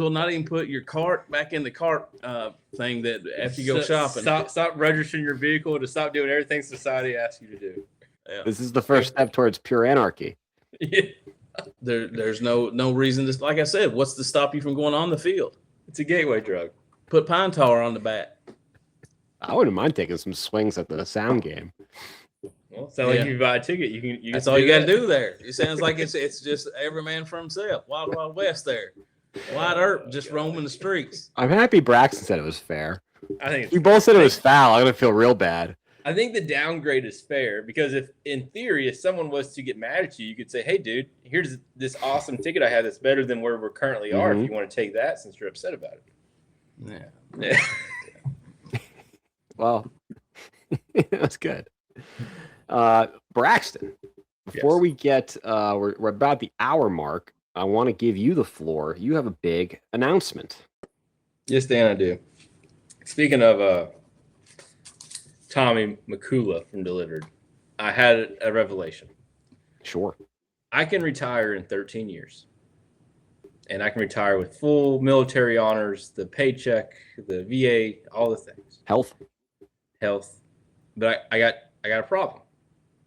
not even put your cart back in the cart thing that after you go shopping. Stop registering your vehicle to stop doing everything society asks you to do. Yeah. This is the first step towards pure anarchy. Yeah. There's no reason to, like I said, what's to stop you from going on the field? It's a gateway drug. Put pine tar on the bat. I wouldn't mind taking some swings at the Sound game. Well, sounds like if you buy a ticket, you can. That's all you got to do there. It sounds like it's just every man for himself. Wild Wild West there. Wide earth, just roaming the streets. I'm happy Braxton said it was fair. I think you both said it was foul. I'm gonna feel real bad. I think the downgrade is fair because if, in theory, if someone was to get mad at you, you could say, "Hey, dude, here's this awesome ticket I have that's better than where we currently are. If you want to take that, since you're upset about it." Yeah. Well, that's good. Braxton, before we get, we're about the hour mark. I want to give you the floor. You have a big announcement. Yes, Dan, I do. Speaking of Tommy Makula from Delivrd, I had a revelation. Sure. I can retire in 13 years. And I can retire with full military honors, the paycheck, the VA, all the things. Health. But I got a problem.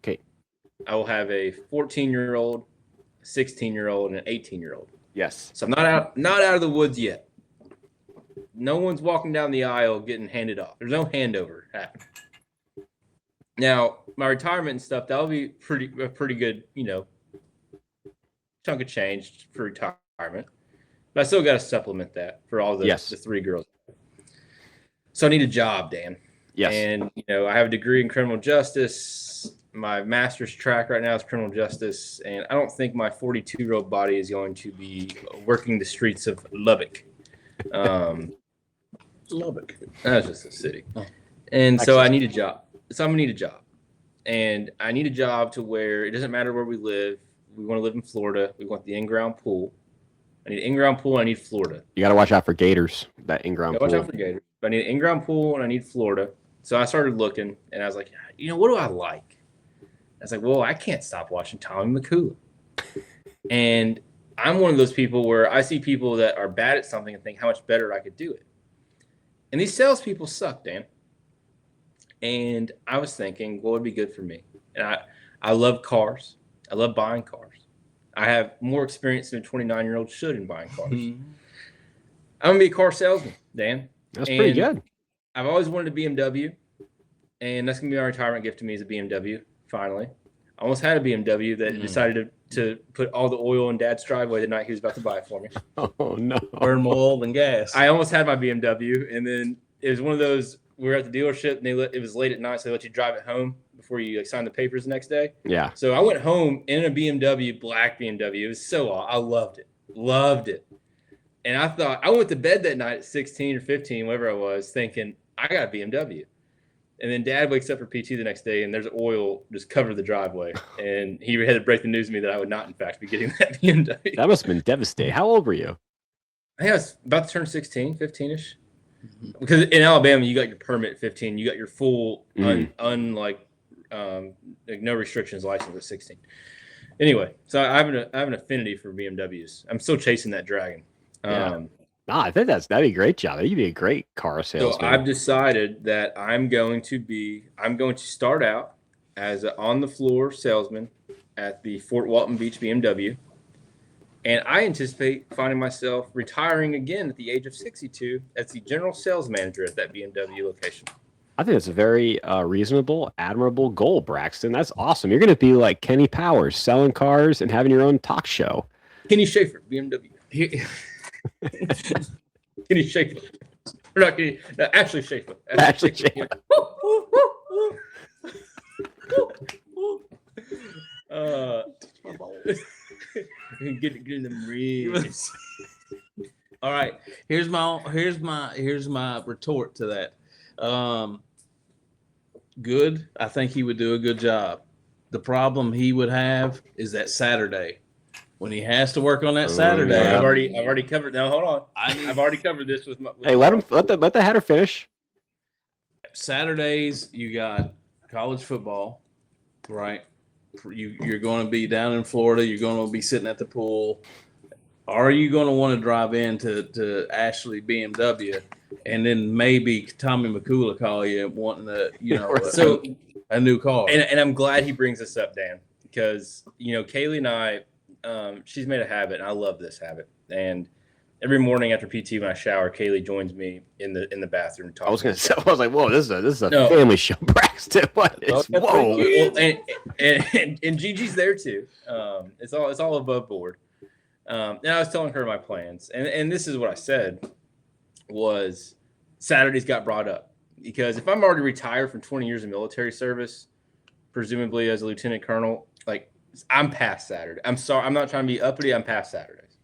Okay. I will have a 14-year-old, a 16-year-old, and an 18-year-old. Yes. So I'm not out of the woods yet. No one's walking down the aisle getting handed off. There's no handover happening. Now, my retirement and stuff, that'll be a pretty good, chunk of change for retirement. But I still got to supplement that for all the 3 girls. So I need a job, Dan. Yes. And, I have a degree in criminal justice. My master's track right now is criminal justice. And I don't think my 42-year-old body is going to be working the streets of Lubbock. Lubbock. That's just a city. And so I need a job. So I'm going to need a job. And I need a job to where it doesn't matter where we live. We want to live in Florida. We want the in-ground pool. I need an in-ground pool. I need Florida. You got to watch out for gators, that in-ground pool. Watch out for gators. But I need an in-ground pool, and I need Florida. So I started looking, and I was like, what do I like? I was like, well, I can't stop watching Tommy Makula. And I'm one of those people where I see people that are bad at something and think how much better I could do it. And these salespeople suck, Dan. And I was thinking, what would be good for me? And I love cars. I love buying cars. I have more experience than a 29-year-old should in buying cars. I'm going to be a car salesman, Dan. That's pretty good. I've always wanted a BMW, and that's going to be my retirement gift to me is a BMW, finally. I almost had a BMW that decided to put all the oil in Dad's driveway the night he was about to buy it for me. Oh, no. Burn more oil than gas. I almost had my BMW, and then it was one of those, we were at the dealership, and it was late at night, so they let you drive it home before you sign the papers the next day. Yeah. So I went home in a BMW, black BMW. It was so awesome. I loved it. Loved it. And I thought, I went to bed that night at 16 or 15, whatever I was, thinking, I got a BMW. And then Dad wakes up for PT the next day, and there's oil just covered the driveway. And he had to break the news to me that I would not, in fact, be getting that BMW. That must have been devastating. How old were you? I think I was about to turn 16, 15-ish. Because in Alabama, you got your permit at 15. You got your full, like no restrictions license at 16. Anyway, so I have an affinity for BMWs. I'm still chasing that dragon. I think that'd be a great job. You'd be a great car salesman. So I've decided that I'm going to start out as an on-the-floor salesman at the Fort Walton Beach BMW. And I anticipate finding myself retiring again at the age of 62 as the general sales manager at that BMW location. I think it's a very reasonable, admirable goal, Braxton. That's awesome. You're going to be like Kenny Powers, selling cars and having your own talk show. Kenny Schaefer, BMW. Kenny Schaefer. Or not Kenny, no, Ashley Schaefer. Ashley Schaefer. Get in them ribs. All right. Here's my retort to that. Good. I think he would do a good job. The problem he would have is that Saturday. When he has to work on that Saturday. Yeah. I've already covered. Now hold on. I've already covered this with my. Hey, let the header finish. Saturdays you got college football, right? You're going to be down in Florida. You're going to be sitting at the pool. Are you going to want to drive into Ashley BMW, and then maybe Tommy McCula call you wanting to, a new car? And I'm glad he brings this up, Dan, because Kaylee and I. She's made a habit, and I love this habit. And every morning after PT, when I shower, Kaylee joins me in the bathroom. I was like, whoa, this is a family show, Braxton. What is whoa? And Gigi's there too. It's all above board. And I was telling her my plans, and this is what I said was Saturdays got brought up because if I'm already retired from 20 years of military service, presumably as a lieutenant colonel, like. I'm past Saturday. I'm sorry. I'm not trying to be uppity. I'm past Saturdays.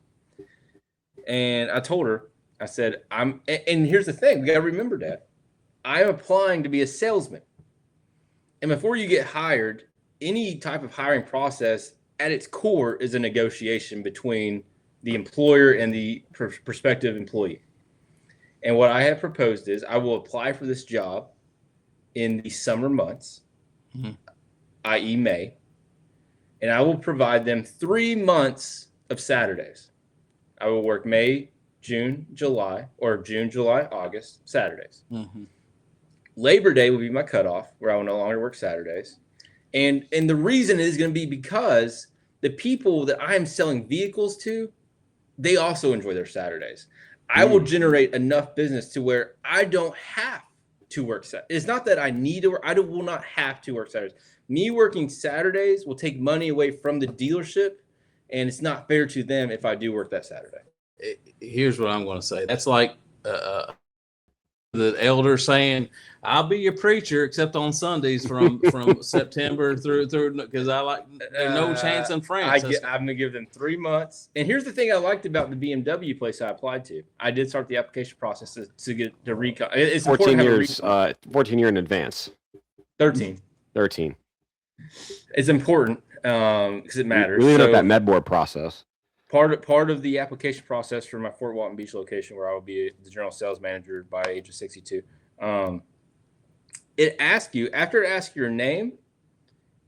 And I told her, I said, and here's the thing. We got to remember that. I'm applying to be a salesman. And before you get hired, any type of hiring process at its core is a negotiation between the employer and the prospective employee. And what I have proposed is I will apply for this job in the summer months, i.e. May. And I will provide them 3 months of Saturdays. I will work May, June, July, or June, July, August, Saturdays. Mm-hmm. Labor Day will be my cutoff, where I will no longer work Saturdays. And the reason is going to be because the people that I am selling vehicles to, they also enjoy their Saturdays. I will generate enough business to where I don't have to work Saturdays. It's not that I need to work. I will not have to work Saturdays. Me working Saturdays will take money away from the dealership, and it's not fair to them if I do work that Saturday. Here's what I'm going to say. That's like the elder saying, "I'll be your preacher except on Sundays from September through because I like no chance in France." I'm going to give them 3 months. And here's the thing I liked about the BMW place I applied to. I did start the application process to get the recon. It's 14 years, 14 year in advance. 13. It's important because it matters. We leave up that MedBoard process. Part of the application process for my Fort Walton Beach location, where I will be the general sales manager by age of 62, it asks you, after it asks your name,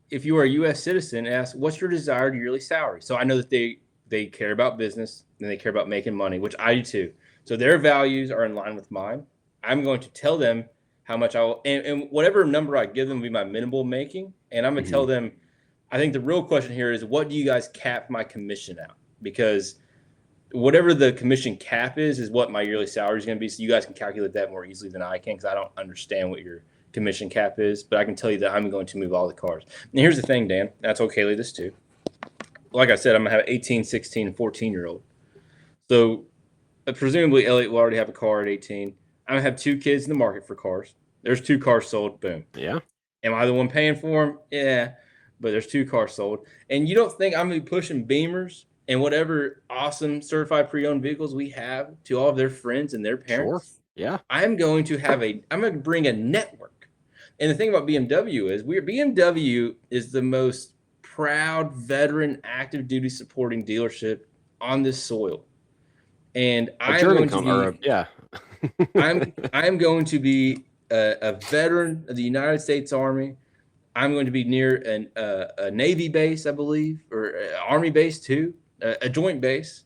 if you are a U.S. citizen, it asks, what's your desired yearly salary? So I know that they care about business and they care about making money, which I do too. So their values are in line with mine. I'm going to tell them how much I will, and whatever number I give them will be my minimal making. And I'm going to tell them, I think the real question here is, what do you guys cap my commission out? Because whatever the commission cap is what my yearly salary is going to be. So you guys can calculate that more easily than I can, because I don't understand what your commission cap is. But I can tell you that I'm going to move all the cars. And here's the thing, Dan. I told Kaylee this too. Like I said, I'm going to have 18, 16, and 14-year-old. So presumably Elliot will already have a car at 18. I'm going to have 2 kids in the market for cars. There's 2 cars sold. Boom. Yeah. Am I the one paying for them? Yeah. But there's 2 cars sold. And you don't think I'm going to be pushing Beamers and whatever awesome certified pre-owned vehicles we have to all of their friends and their parents? Yeah. I'm going to bring a network. And the thing about BMW is BMW is the most proud veteran active duty supporting dealership on this soil. And I'm going to be I'm going to be a veteran of the United States Army. I'm going to be near a Navy base, I believe, or Army base too, a joint base.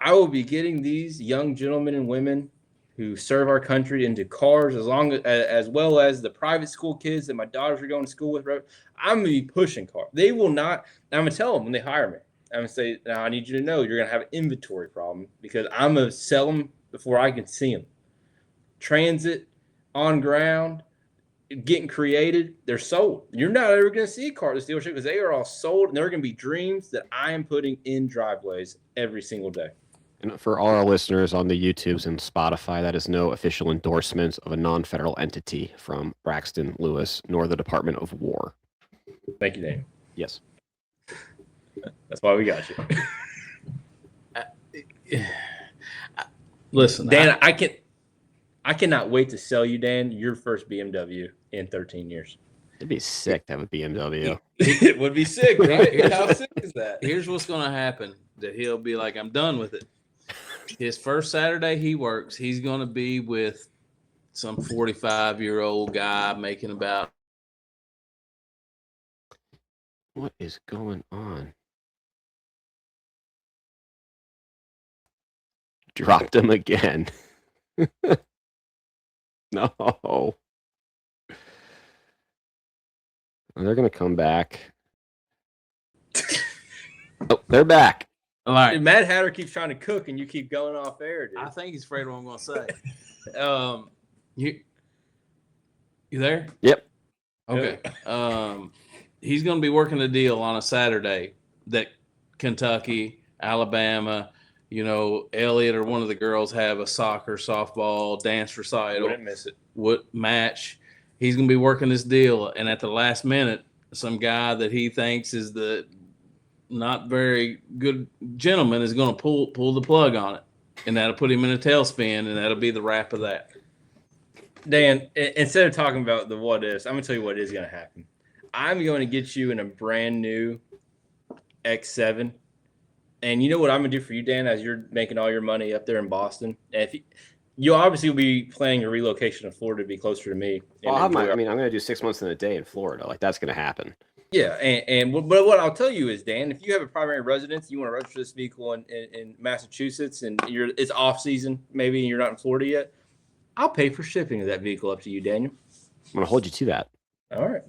I will be getting these young gentlemen and women who serve our country into cars as well as the private school kids that my daughters are going to school with. I'm going to be pushing cars. They will not. I'm going to tell them when they hire me. I'm going to say, now I need you to know you're going to have an inventory problem because I'm going to sell them before I can see them. Transit, on ground, getting created, they're sold. You're not ever going to see a car at this dealership because they are all sold, and they're going to be dreams that I am putting in driveways every single day. And for all our listeners on the YouTubes and Spotify, that is no official endorsement of a non-federal entity from Braxton Lewis, nor the Department of War. Thank you, Dan. Yes. That's why we got you. Listen, Dan, I cannot wait to sell you, Dan, your first BMW in 13 years. It'd be sick to have a BMW. It would be sick, right? How sick is that? Here's what's going to happen: that he'll be like, "I'm done with it." His first Saturday he works, he's going to be with some 45-year-old guy making about. What is going on? Dropped him again. No. Oh, they're going to come back. Oh, they're back. All right. Dude, Mad Hatter keeps trying to cook, and you keep going off air, dude. I think he's afraid of what I'm going to say. You there? Yep. Okay. He's going to be working a deal on a Saturday that Kentucky, Alabama, Elliot or one of the girls have a soccer, softball, dance recital. Wouldn't miss it. Match. He's going to be working this deal, and at the last minute, some guy that he thinks is the not very good gentleman is going to pull the plug on it, and that'll put him in a tailspin, and that'll be the wrap of that. Dan, instead of talking about the what ifs, I'm going to tell you what is going to happen. I'm going to get you in a brand new X7. And you know what I'm going to do for you, Dan, as you're making all your money up there in Boston? And if you obviously will be planning a relocation to Florida to be closer to me. Well, I'm going to do 6 months in a day in Florida. Like, that's going to happen. Yeah, but what I'll tell you is, Dan, if you have a primary residence, you want to register this vehicle in Massachusetts, and it's off season, maybe, and you're not in Florida yet, I'll pay for shipping of that vehicle up to you, Daniel. I'm going to hold you to that. All right.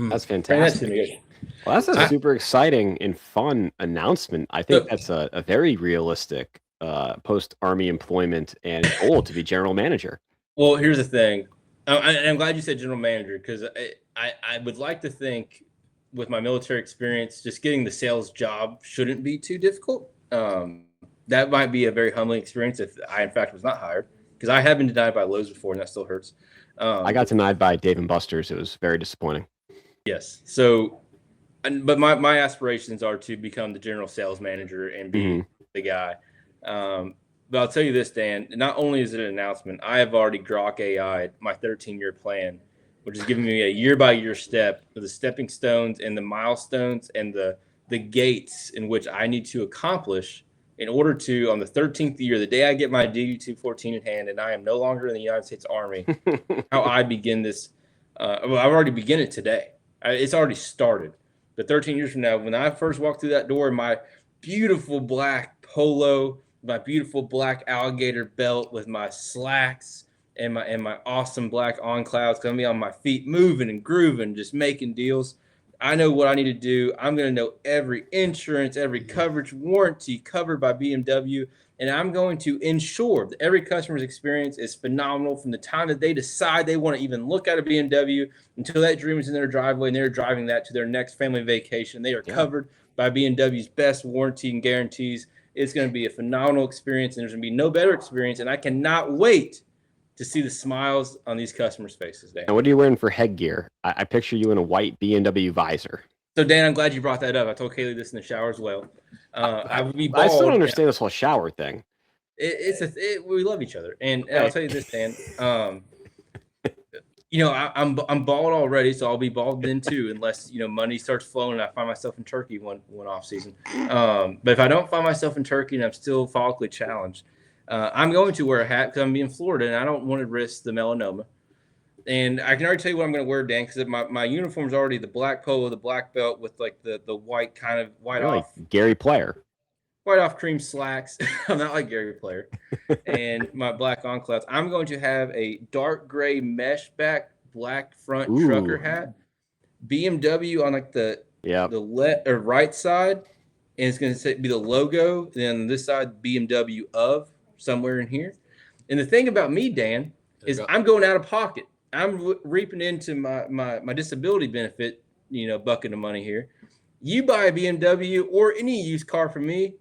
That's fantastic. Well, that's a super exciting and fun announcement. I think that's a very realistic post-Army employment and goal to be general manager. Well, here's the thing. I'm glad you said general manager, because I would like to think with my military experience, just getting the sales job shouldn't be too difficult. That might be a very humbling experience if I, in fact, was not hired, because I have been denied by Lowe's before, and that still hurts. I got denied by Dave & Buster's. It was very disappointing. Yes. So, but my aspirations are to become the general sales manager and be the guy. But I'll tell you this, Dan, not only is it an announcement, I have already Grok AI my 13-year plan, which is giving me a year-by-year step of the stepping stones and the milestones and the gates in which I need to accomplish in order to, on the 13th year, the day I get my DD-214 in hand and I am no longer in the United States Army, how I begin this. Well, I've already begun it today. It's already started. But 13 years from now, when I first walk through that door in my beautiful black polo, my beautiful black alligator belt with my slacks and my awesome black on clouds, going to be on my feet, moving and grooving, just making deals. I know what I need to do. I'm going to know every insurance, every coverage, warranty covered by BMW, and I'm going to ensure that every customer's experience is phenomenal from the time that they decide they want to even look at a BMW until that dream is in their driveway and they're driving that to their next family vacation. They are covered by BMW's best warranty and guarantees. It's going to be a phenomenal experience, and there's going to be no better experience, and I cannot wait to see the smiles on these customers' faces, Dan. And what are you wearing for headgear? I picture you in a white BMW visor. So, Dan, I'm glad you brought that up. I told Kaylee this in the shower as well. I would be bald. I still don't understand this whole shower thing. we love each other, and I'll tell you this, Dan. You know, I'm bald already, so I'll be bald then too, unless money starts flowing and I find myself in Turkey one off season. But if I don't find myself in Turkey and I'm still follically challenged, I'm going to wear a hat because I'm being in Florida and I don't want to risk the melanoma. And I can already tell you what I'm going to wear, Dan, because my uniform is already the black polo, the black belt with like the white kind of white You're off like Gary Player. white off cream slacks. I'm not like Gary Player. And my black enclaves. I'm going to have a dark gray mesh back, black front trucker hat, BMW on like the right side, and it's going to be the logo. And then on this side, BMW of somewhere in here. And the thing about me, Dan, is I'm going out of pocket. I'm reaping into my disability benefit, bucket of money here. You buy a BMW or any used car from me,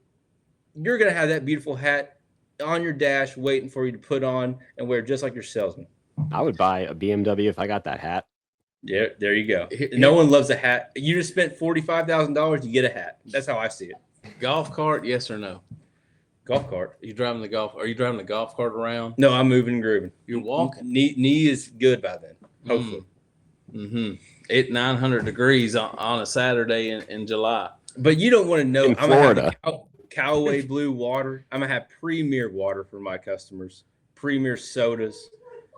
you're going to have that beautiful hat on your dash waiting for you to put on and wear just like your salesman. I would buy a BMW if I got that hat. Yeah, there you go. No one loves a hat. You just spent $45,000, you get a hat. That's how I see it. Golf cart, yes or no? Golf cart. Are you driving the golf cart around? No, I'm moving and grooving. You're walking. Knee is good by then, hopefully. It 900 degrees on a Saturday in July. But you don't want to know. In Florida. I'm going to have Callaway Blue water. I'm going to have premier water for my customers. Premier sodas.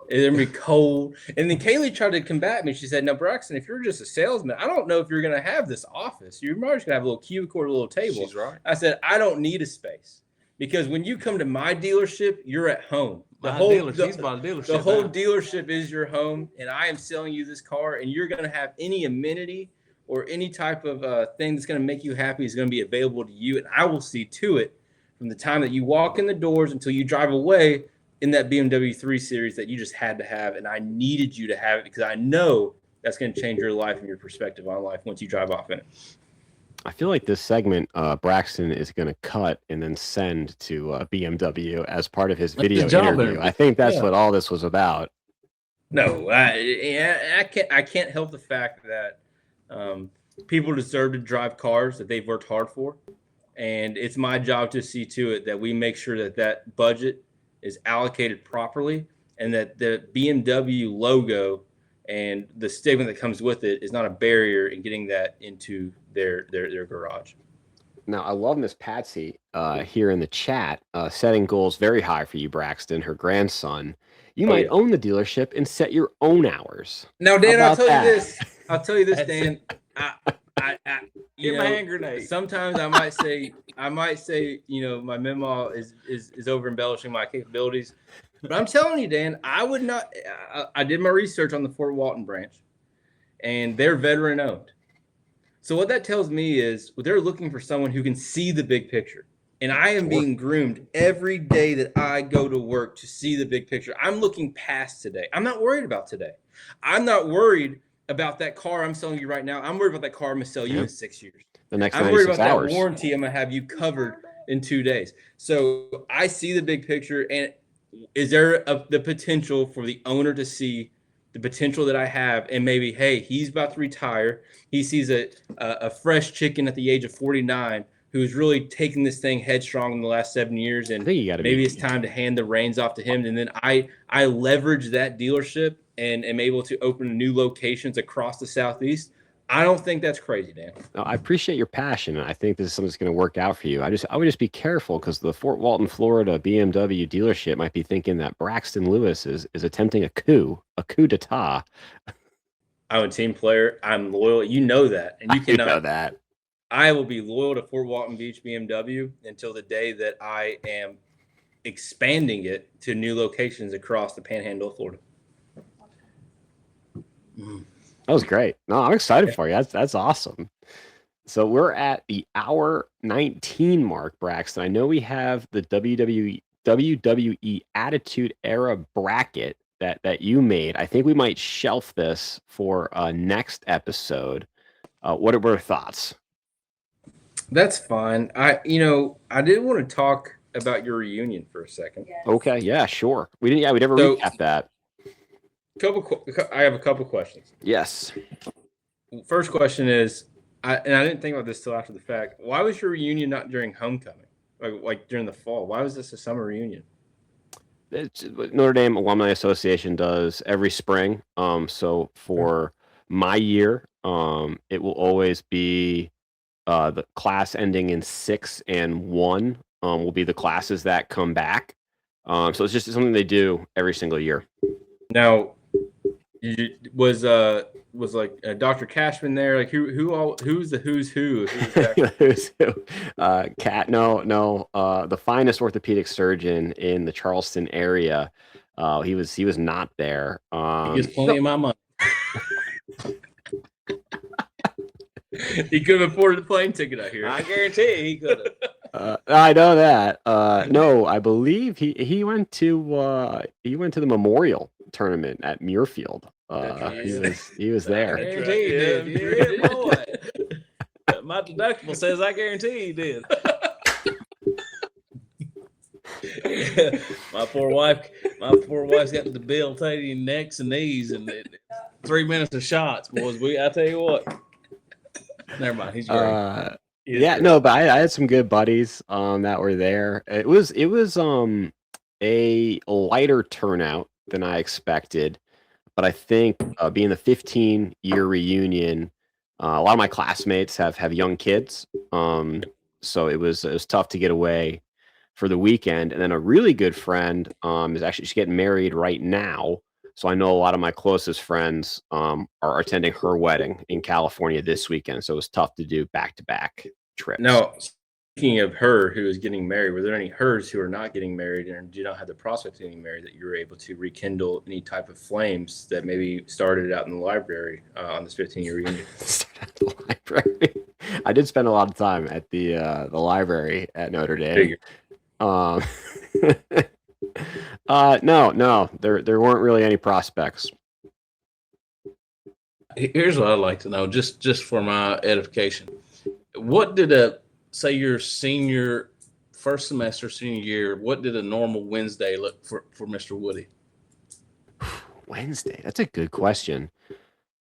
It's going to be cold. And then Kaylee tried to combat me. She said, no, Braxton, if you're just a salesman, I don't know if you're going to have this office. You're just going to have a little cubicle or a little table. She's right. I said, I don't need a space. Because when you come to my dealership, you're at home. The whole dealership is your home, and I am selling you this car, and you're going to have any amenity or any type of thing that's going to make you happy is going to be available to you, and I will see to it from the time that you walk in the doors until you drive away in that BMW 3 Series that you just had to have, and I needed you to have it because I know that's going to change your life and your perspective on life once you drive off in it. I feel like this segment, Braxton is going to cut and then send to BMW as part of his video interview. I think that's what all this was about. No, I can't help the fact that people deserve to drive cars that they've worked hard for. And it's my job to see to it that we make sure that that budget is allocated properly and that the BMW logo and the stigma that comes with it is not a barrier in getting that into their garage. Now, I love Miss Patsy here in the chat, setting goals very high for you, Braxton, her grandson. You might own the dealership and set your own hours. Now, Dan, I'll tell you this, Dan. Get my hand grenade. Sometimes I might say, my memo is over embellishing my capabilities. But I'm telling you, Dan, I would not. I did my research on the Fort Walton branch, and they're veteran owned. So what that tells me is they're looking for someone who can see the big picture. And I am being groomed every day that I go to work to see the big picture. I'm looking past today. I'm not worried about today. I'm not worried about that car I'm selling you right now. I'm worried about that car I'm going to sell you in 6 years. The next I'm worried about hours. that warranty I'm going to have you covered in 2 days. So I see the big picture. And is there the potential for the owner to see the potential that I have and maybe, hey, he's about to retire. He sees a fresh chicken at the age of 49 who's really taken this thing headstrong in the last 7 years. And maybe it's time to hand the reins off to him. And then I leverage that dealership and am able to open new locations across the Southeast. I don't think that's crazy, Dan. No, I appreciate your passion. I think this is something that's going to work out for you. I would just be careful because the Fort Walton, Florida BMW dealership might be thinking that Braxton Lewis is attempting a coup d'etat. I'm a team player. I'm loyal. You know that, and you cannot know that. I will be loyal to Fort Walton Beach BMW until the day that I am expanding it to new locations across the Panhandle of Florida. That was great. No, I'm excited for you. That's awesome. So we're at the hour 19 mark, Braxton. I know we have the WWE Attitude Era bracket that you made. I think we might shelf this for next episode. What are your thoughts? That's fine. I did want to talk about your reunion for a second. Yes. Okay. Yeah, sure. We never recap that. I have a couple questions. Yes. First question is, I didn't think about this till after the fact. Why was your reunion not during homecoming? like during the fall? Why was this a summer reunion? It's what Notre Dame Alumni Association does every spring. So for my year, it will always be the class ending in 6 and 1 will be the classes that come back. So it's just something they do every single year. Now, was like Dr. Cashman there? Like who's the who's who? Who's who? Cat? No. The finest orthopedic surgeon in the Charleston area. He was not there. He gets plenty of my money. He could have afforded the plane ticket out here. I guarantee he could have. I know that. No, I believe he went to the Memorial tournament at Muirfield. He was there. I guarantee he did. You hear it, boy? My deductible says I guarantee he did. My poor wife's got debilitating necks and knees, and 3 minutes of shots, boys. I tell you what. Never mind. He's great. Yeah, no, but I had some good buddies that were there. It was a lighter turnout than I expected, but I think being the 15-year reunion, a lot of my classmates have young kids, so it was tough to get away for the weekend. And then a really good friend is actually she's getting married right now. So I know a lot of my closest friends are attending her wedding in California this weekend. So it was tough to do back-to-back trips. Now, speaking of her who is getting married, were there any hers who are not getting married and do not have the prospect of getting married that you were able to rekindle any type of flames that maybe started out in the library on this 15-year reunion? Started at the library. I did spend a lot of time at the library at Notre Dame. No, there weren't really any prospects. Here's what I'd like to know, just for my edification. What did say your first semester, senior year, what did a normal Wednesday look for Mr. Woody? Wednesday? That's a good question.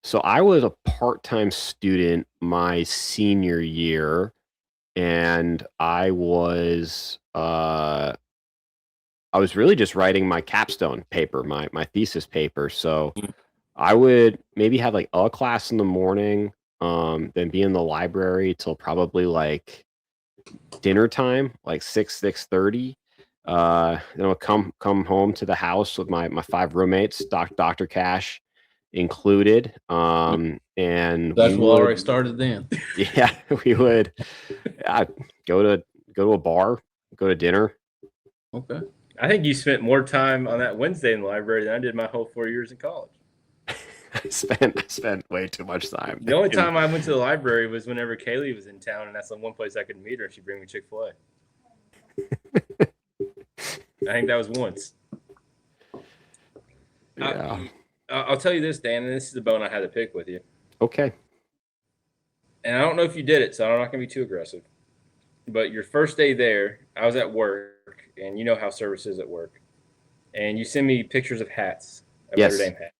So I was a part-time student my senior year, and I was really just writing my capstone paper, my thesis paper. So I would maybe have like a class in the morning, then be in the library till probably like dinner time, like 6:30. Then I'll come home to the house with my 5 roommates, Dr. Cash included. And that's what already started then. Yeah, we would go to a bar, go to dinner. Okay. I think you spent more time on that Wednesday in the library than I did my whole 4 years in college. I spent way too much time. The only time I went to the library was whenever Kaylee was in town, and that's the one place I could meet her, and she'd bring me Chick-fil-A. I think that was once. Yeah. I'll tell you this, Dan, and this is the bone I had to pick with you. Okay. And I don't know if you did it, so I'm not going to be too aggressive. But your first day there, I was at work, and you know how service is at work. And you send me pictures of hats, of Yes. Notre Dame hats.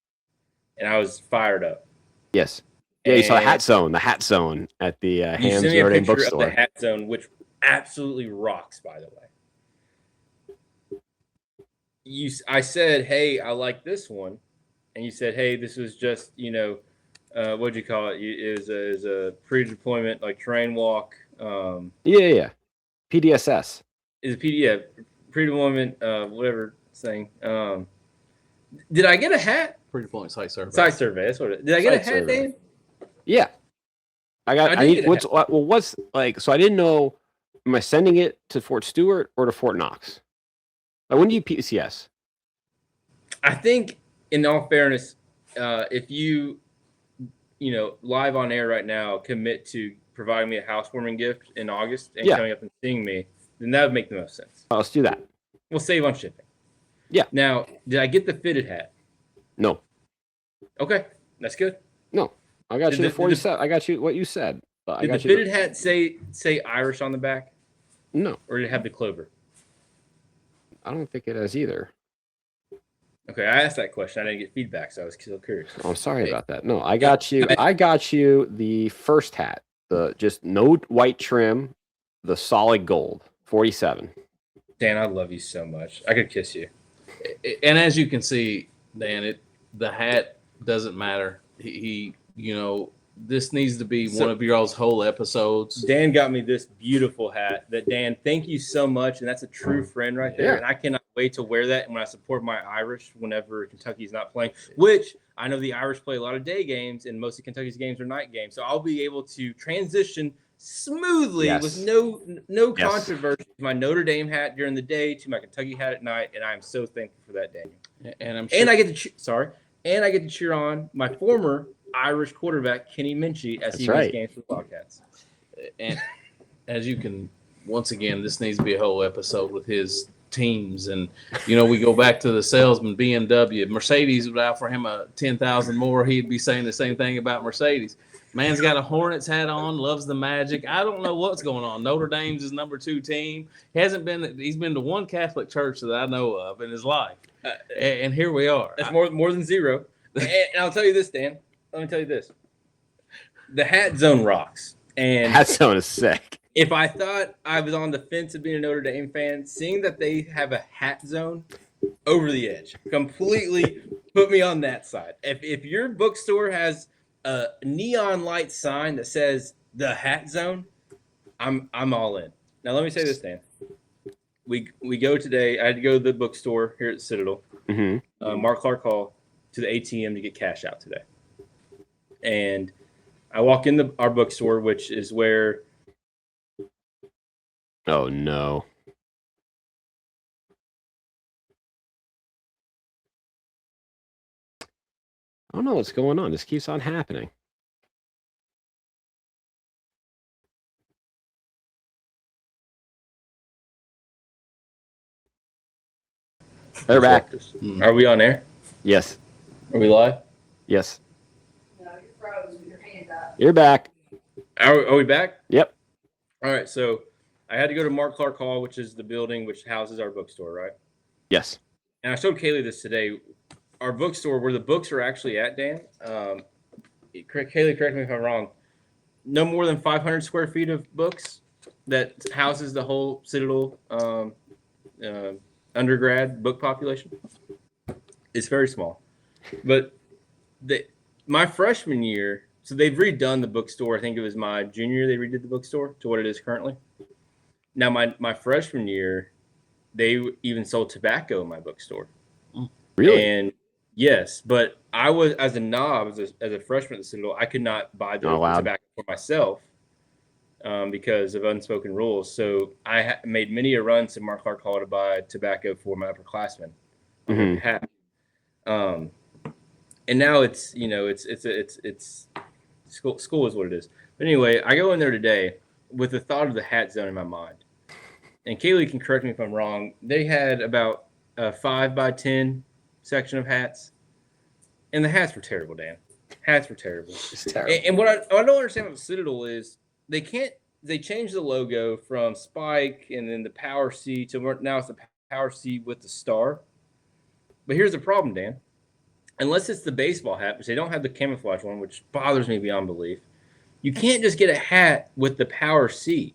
And I was fired up. Yes. Yeah, you saw the hat zone at the Ham's Notre Dame bookstore. Of the hat zone, which absolutely rocks, by the way. I said, hey, I like this one. And you said, hey, this was just, what'd you call it? It was a pre-deployment, like train walk. Yeah. PDSS. Is a PDF, pre-deployment, whatever thing. Did I get a hat? Pre-deployment site survey. Site survey, that's what it is. Did I get a hat, Dan? Yeah. What's like, so I didn't know, am I sending it to Fort Stewart or to Fort Knox? Like, when do you PCS? I think, in all fairness, if you live on air right now, commit to providing me a housewarming gift in August and coming up and seeing me, then that would make the most sense. Let's do that. We'll save on shipping. Yeah. Now, did I get the fitted hat? No. Okay, that's good. No, I got you the 47. I got you what you said. Did the fitted hat say Irish on the back? No. Or did it have the clover? I don't think it has either. Okay, I asked that question. I didn't get feedback, so I was still curious. Oh, I'm sorry about that. No, I got you. I got you the first hat. The just no white trim, the solid gold. 47. Dan, I love you so much. I could kiss you. And as you can see, Dan, the hat doesn't matter. He this needs to be one of y'all's whole episodes. Dan got me this beautiful hat. Dan, thank you so much. And that's a true friend right there. Yeah. And I cannot wait to wear that when I support my Irish whenever Kentucky's not playing, which I know the Irish play a lot of day games and most of Kentucky's games are night games. So I'll be able to transition smoothly with no controversy to my Notre Dame hat during the day to my Kentucky hat at night. And I am so thankful for that, Daniel. And I'm sure, and I get to cheer on my former Irish quarterback Kenny Minchie as he wins games for the Wildcats. And as you can, once again, this needs to be a whole episode with his teams. And we go back to the salesman BMW. Mercedes would offer him a 10,000 more. He'd be saying the same thing about Mercedes. Man's got a Hornets hat on, loves the Magic. I don't know what's going on. Notre Dame's his number 2 team. He's been to one Catholic church that I know of in his life. And here we are. That's more than zero. And I'll tell you this, Dan. Let me tell you this. The hat zone rocks. And Hat zone is sick. If I thought I was on the fence of being a Notre Dame fan, seeing that they have a hat zone, over the edge. Completely put me on that side. If your bookstore has a neon light sign that says the hat zone, I'm all in. Now let me say this, Dan. We go today. I had to go to the bookstore here at Citadel. Mm-hmm. Mark Clark Hall to the ATM to get cash out today. And I walk in our bookstore, which is where. Oh no. I don't know what's going on. This keeps on happening. They're back. Are we on air? Yes. Are we live? Yes. No, you're froze with your hand up. You're back. Are we back? Yep. All right. So I had to go to Mark Clark Hall, which is the building which houses our bookstore, right? Yes. And I showed Kaylee this today. Our bookstore, where the books are actually at, Dan. Kaylee, correct me if I'm wrong. No more than 500 square feet of books that houses the whole Citadel undergrad book population. It's very small. But my freshman year, so they've redone the bookstore. I think it was my junior year they redid the bookstore to what it is currently. Now, my freshman year, they even sold tobacco in my bookstore. Really? And yes, but I was, as a knob, as a freshman at the Citadel, I could not buy the tobacco for myself because of unspoken rules. So I made many a run to Mark Clark Hall to buy tobacco for my upperclassmen. Mm-hmm. And now it's school is what it is. But anyway, I go in there today with the thought of the hat zone in my mind. And Kaylee can correct me if I'm wrong. They had about a 5x10 section of hats, and the hats were terrible, Dan. Hats were terrible. It's terrible. And what I don't understand about Citadel is they changed the logo from Spike and then the Power C to now it's the Power C with the star. But here's the problem, Dan. Unless it's the baseball hat, which they don't have the camouflage one, which bothers me beyond belief, you can't just get a hat with the Power C.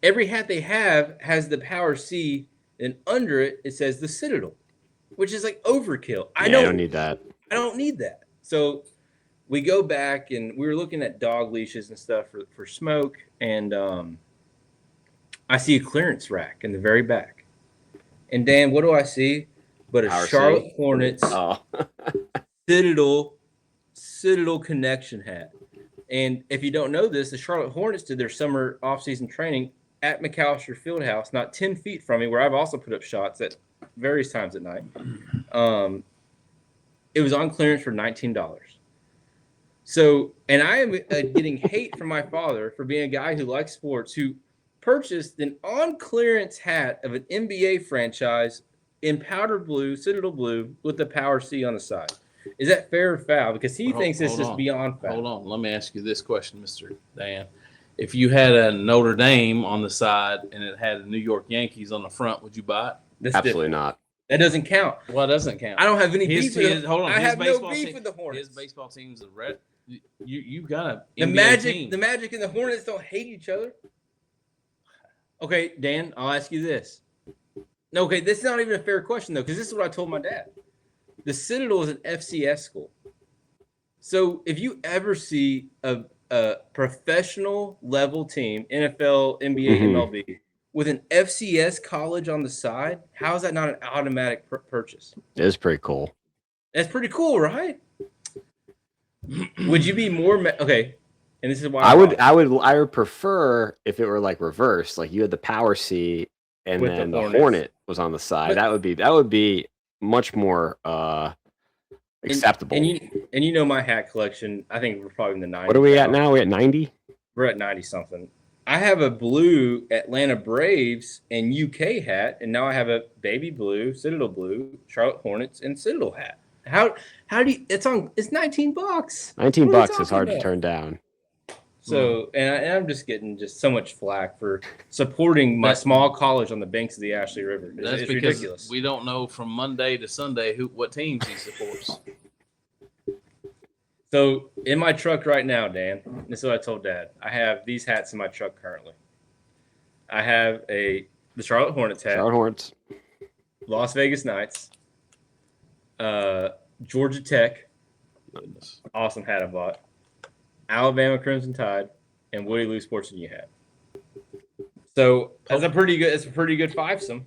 Every hat they have has the Power C, and under it says the Citadel, which is like overkill. I don't need that. I don't need that. So we go back and we were looking at dog leashes and stuff for smoke, and I see a clearance rack in the very back. And Dan, what do I see? But a Power Charlotte C. Hornets Citadel connection hat. And if you don't know this, the Charlotte Hornets did their summer offseason training at McAllister Fieldhouse, not 10 feet from me, where I've also put up shots at various times at night. It was on clearance for $19. So, and I am getting hate from my father for being a guy who likes sports, who purchased an on clearance hat of an NBA franchise in powder blue, Citadel blue, with the Power C on the side. Is that fair or foul? Because he thinks it's just beyond foul. Hold on. Let me ask you this question, Mr. Dan. If you had a Notre Dame on the side and it had a New York Yankees on the front, would you buy it? That's Absolutely different. not. That doesn't count. Well, it doesn't count. I don't have any beef with them. Hold on. I have no baseball beef team, with the Hornets. His baseball team's the red. You got a The NBA Magic, team. the Magic and the Hornets don't hate each other. Okay, Dan, I'll ask you this. No, okay, this is not even a fair question, though, because this is what I told my dad. The Citadel is an FCS school. So if you ever see a professional level team, NFL, NBA, MLB, with an FCS college on the side, how is that not an automatic purchase? It is pretty cool. That's pretty cool, right? Would you be more okay? And this is why I would prefer if it were like reversed, like you had the Power C and With then the the Hornets. Hornet was on the side. But- that would be much more acceptable. And you know my hat collection. I think we're probably in the 90s. What are we at now? We're at 90. We're at 90 something. I have a blue Atlanta Braves and UK hat, and now I have a baby blue, Citadel blue, Charlotte Hornets, and Citadel hat. How do you? It's $19. $19 is hard to turn down. So, and I'm just getting so much flack for supporting my small college on the banks of the Ashley River. That's It's because ridiculous. we don't know from Monday to Sunday what teams he supports. So in my truck right now, Dan, this is what I told Dad. I have these hats in my truck currently. I have the Charlotte Hornets hat, Charlotte Hornets. Las Vegas Knights, Georgia Tech, Goodness. awesome hat I bought, Alabama Crimson Tide, and Woody Lou Sports and U hat. So that's a pretty good. It's a pretty good fivesome.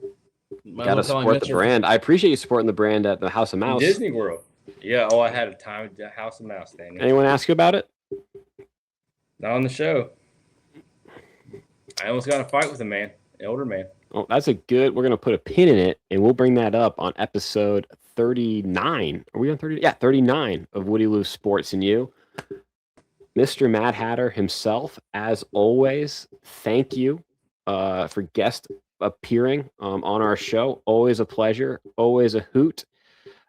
Got to support the brand. I appreciate you supporting the brand at the House of Mouse. Disney World. Yeah. Oh, I had a time at the House of Mouse, Daniel. Anyone ask you about it? Not on the show. I almost got in a fight with a man, an older man. Oh, that's a good. We're gonna put a pin in it, and we'll bring that up on episode 39. Are we on 30? Yeah, 39 of Woody Lou Sports and You. Mr. Mad Hatter himself, as always. Thank you for guest appearing on our show. Always a pleasure. Always a hoot.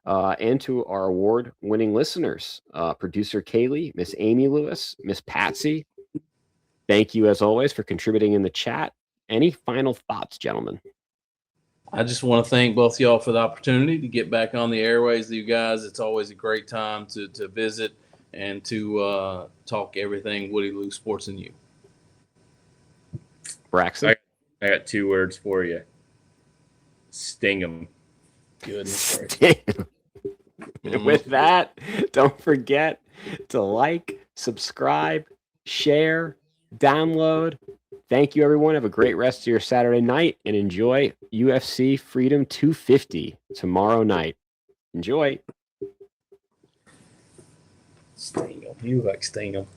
And to our award-winning listeners, producer Kaylee, Miss Amy Lewis, Miss Patsy. Thank you, as always, for contributing in the chat. Any final thoughts, gentlemen? I just want to thank both y'all for the opportunity to get back on the airways with you guys. It's always a great time to visit and to talk everything Woody Lou Sports and You. Braxton? I got 2 words for you. Sting 'em. Goodness gracious. Damn. With that, don't forget to like, subscribe, share, download. Thank you, everyone. Have a great rest of your Saturday night and enjoy UFC Freedom 250 tomorrow night. Enjoy. Sting 'em. You like Sting 'em.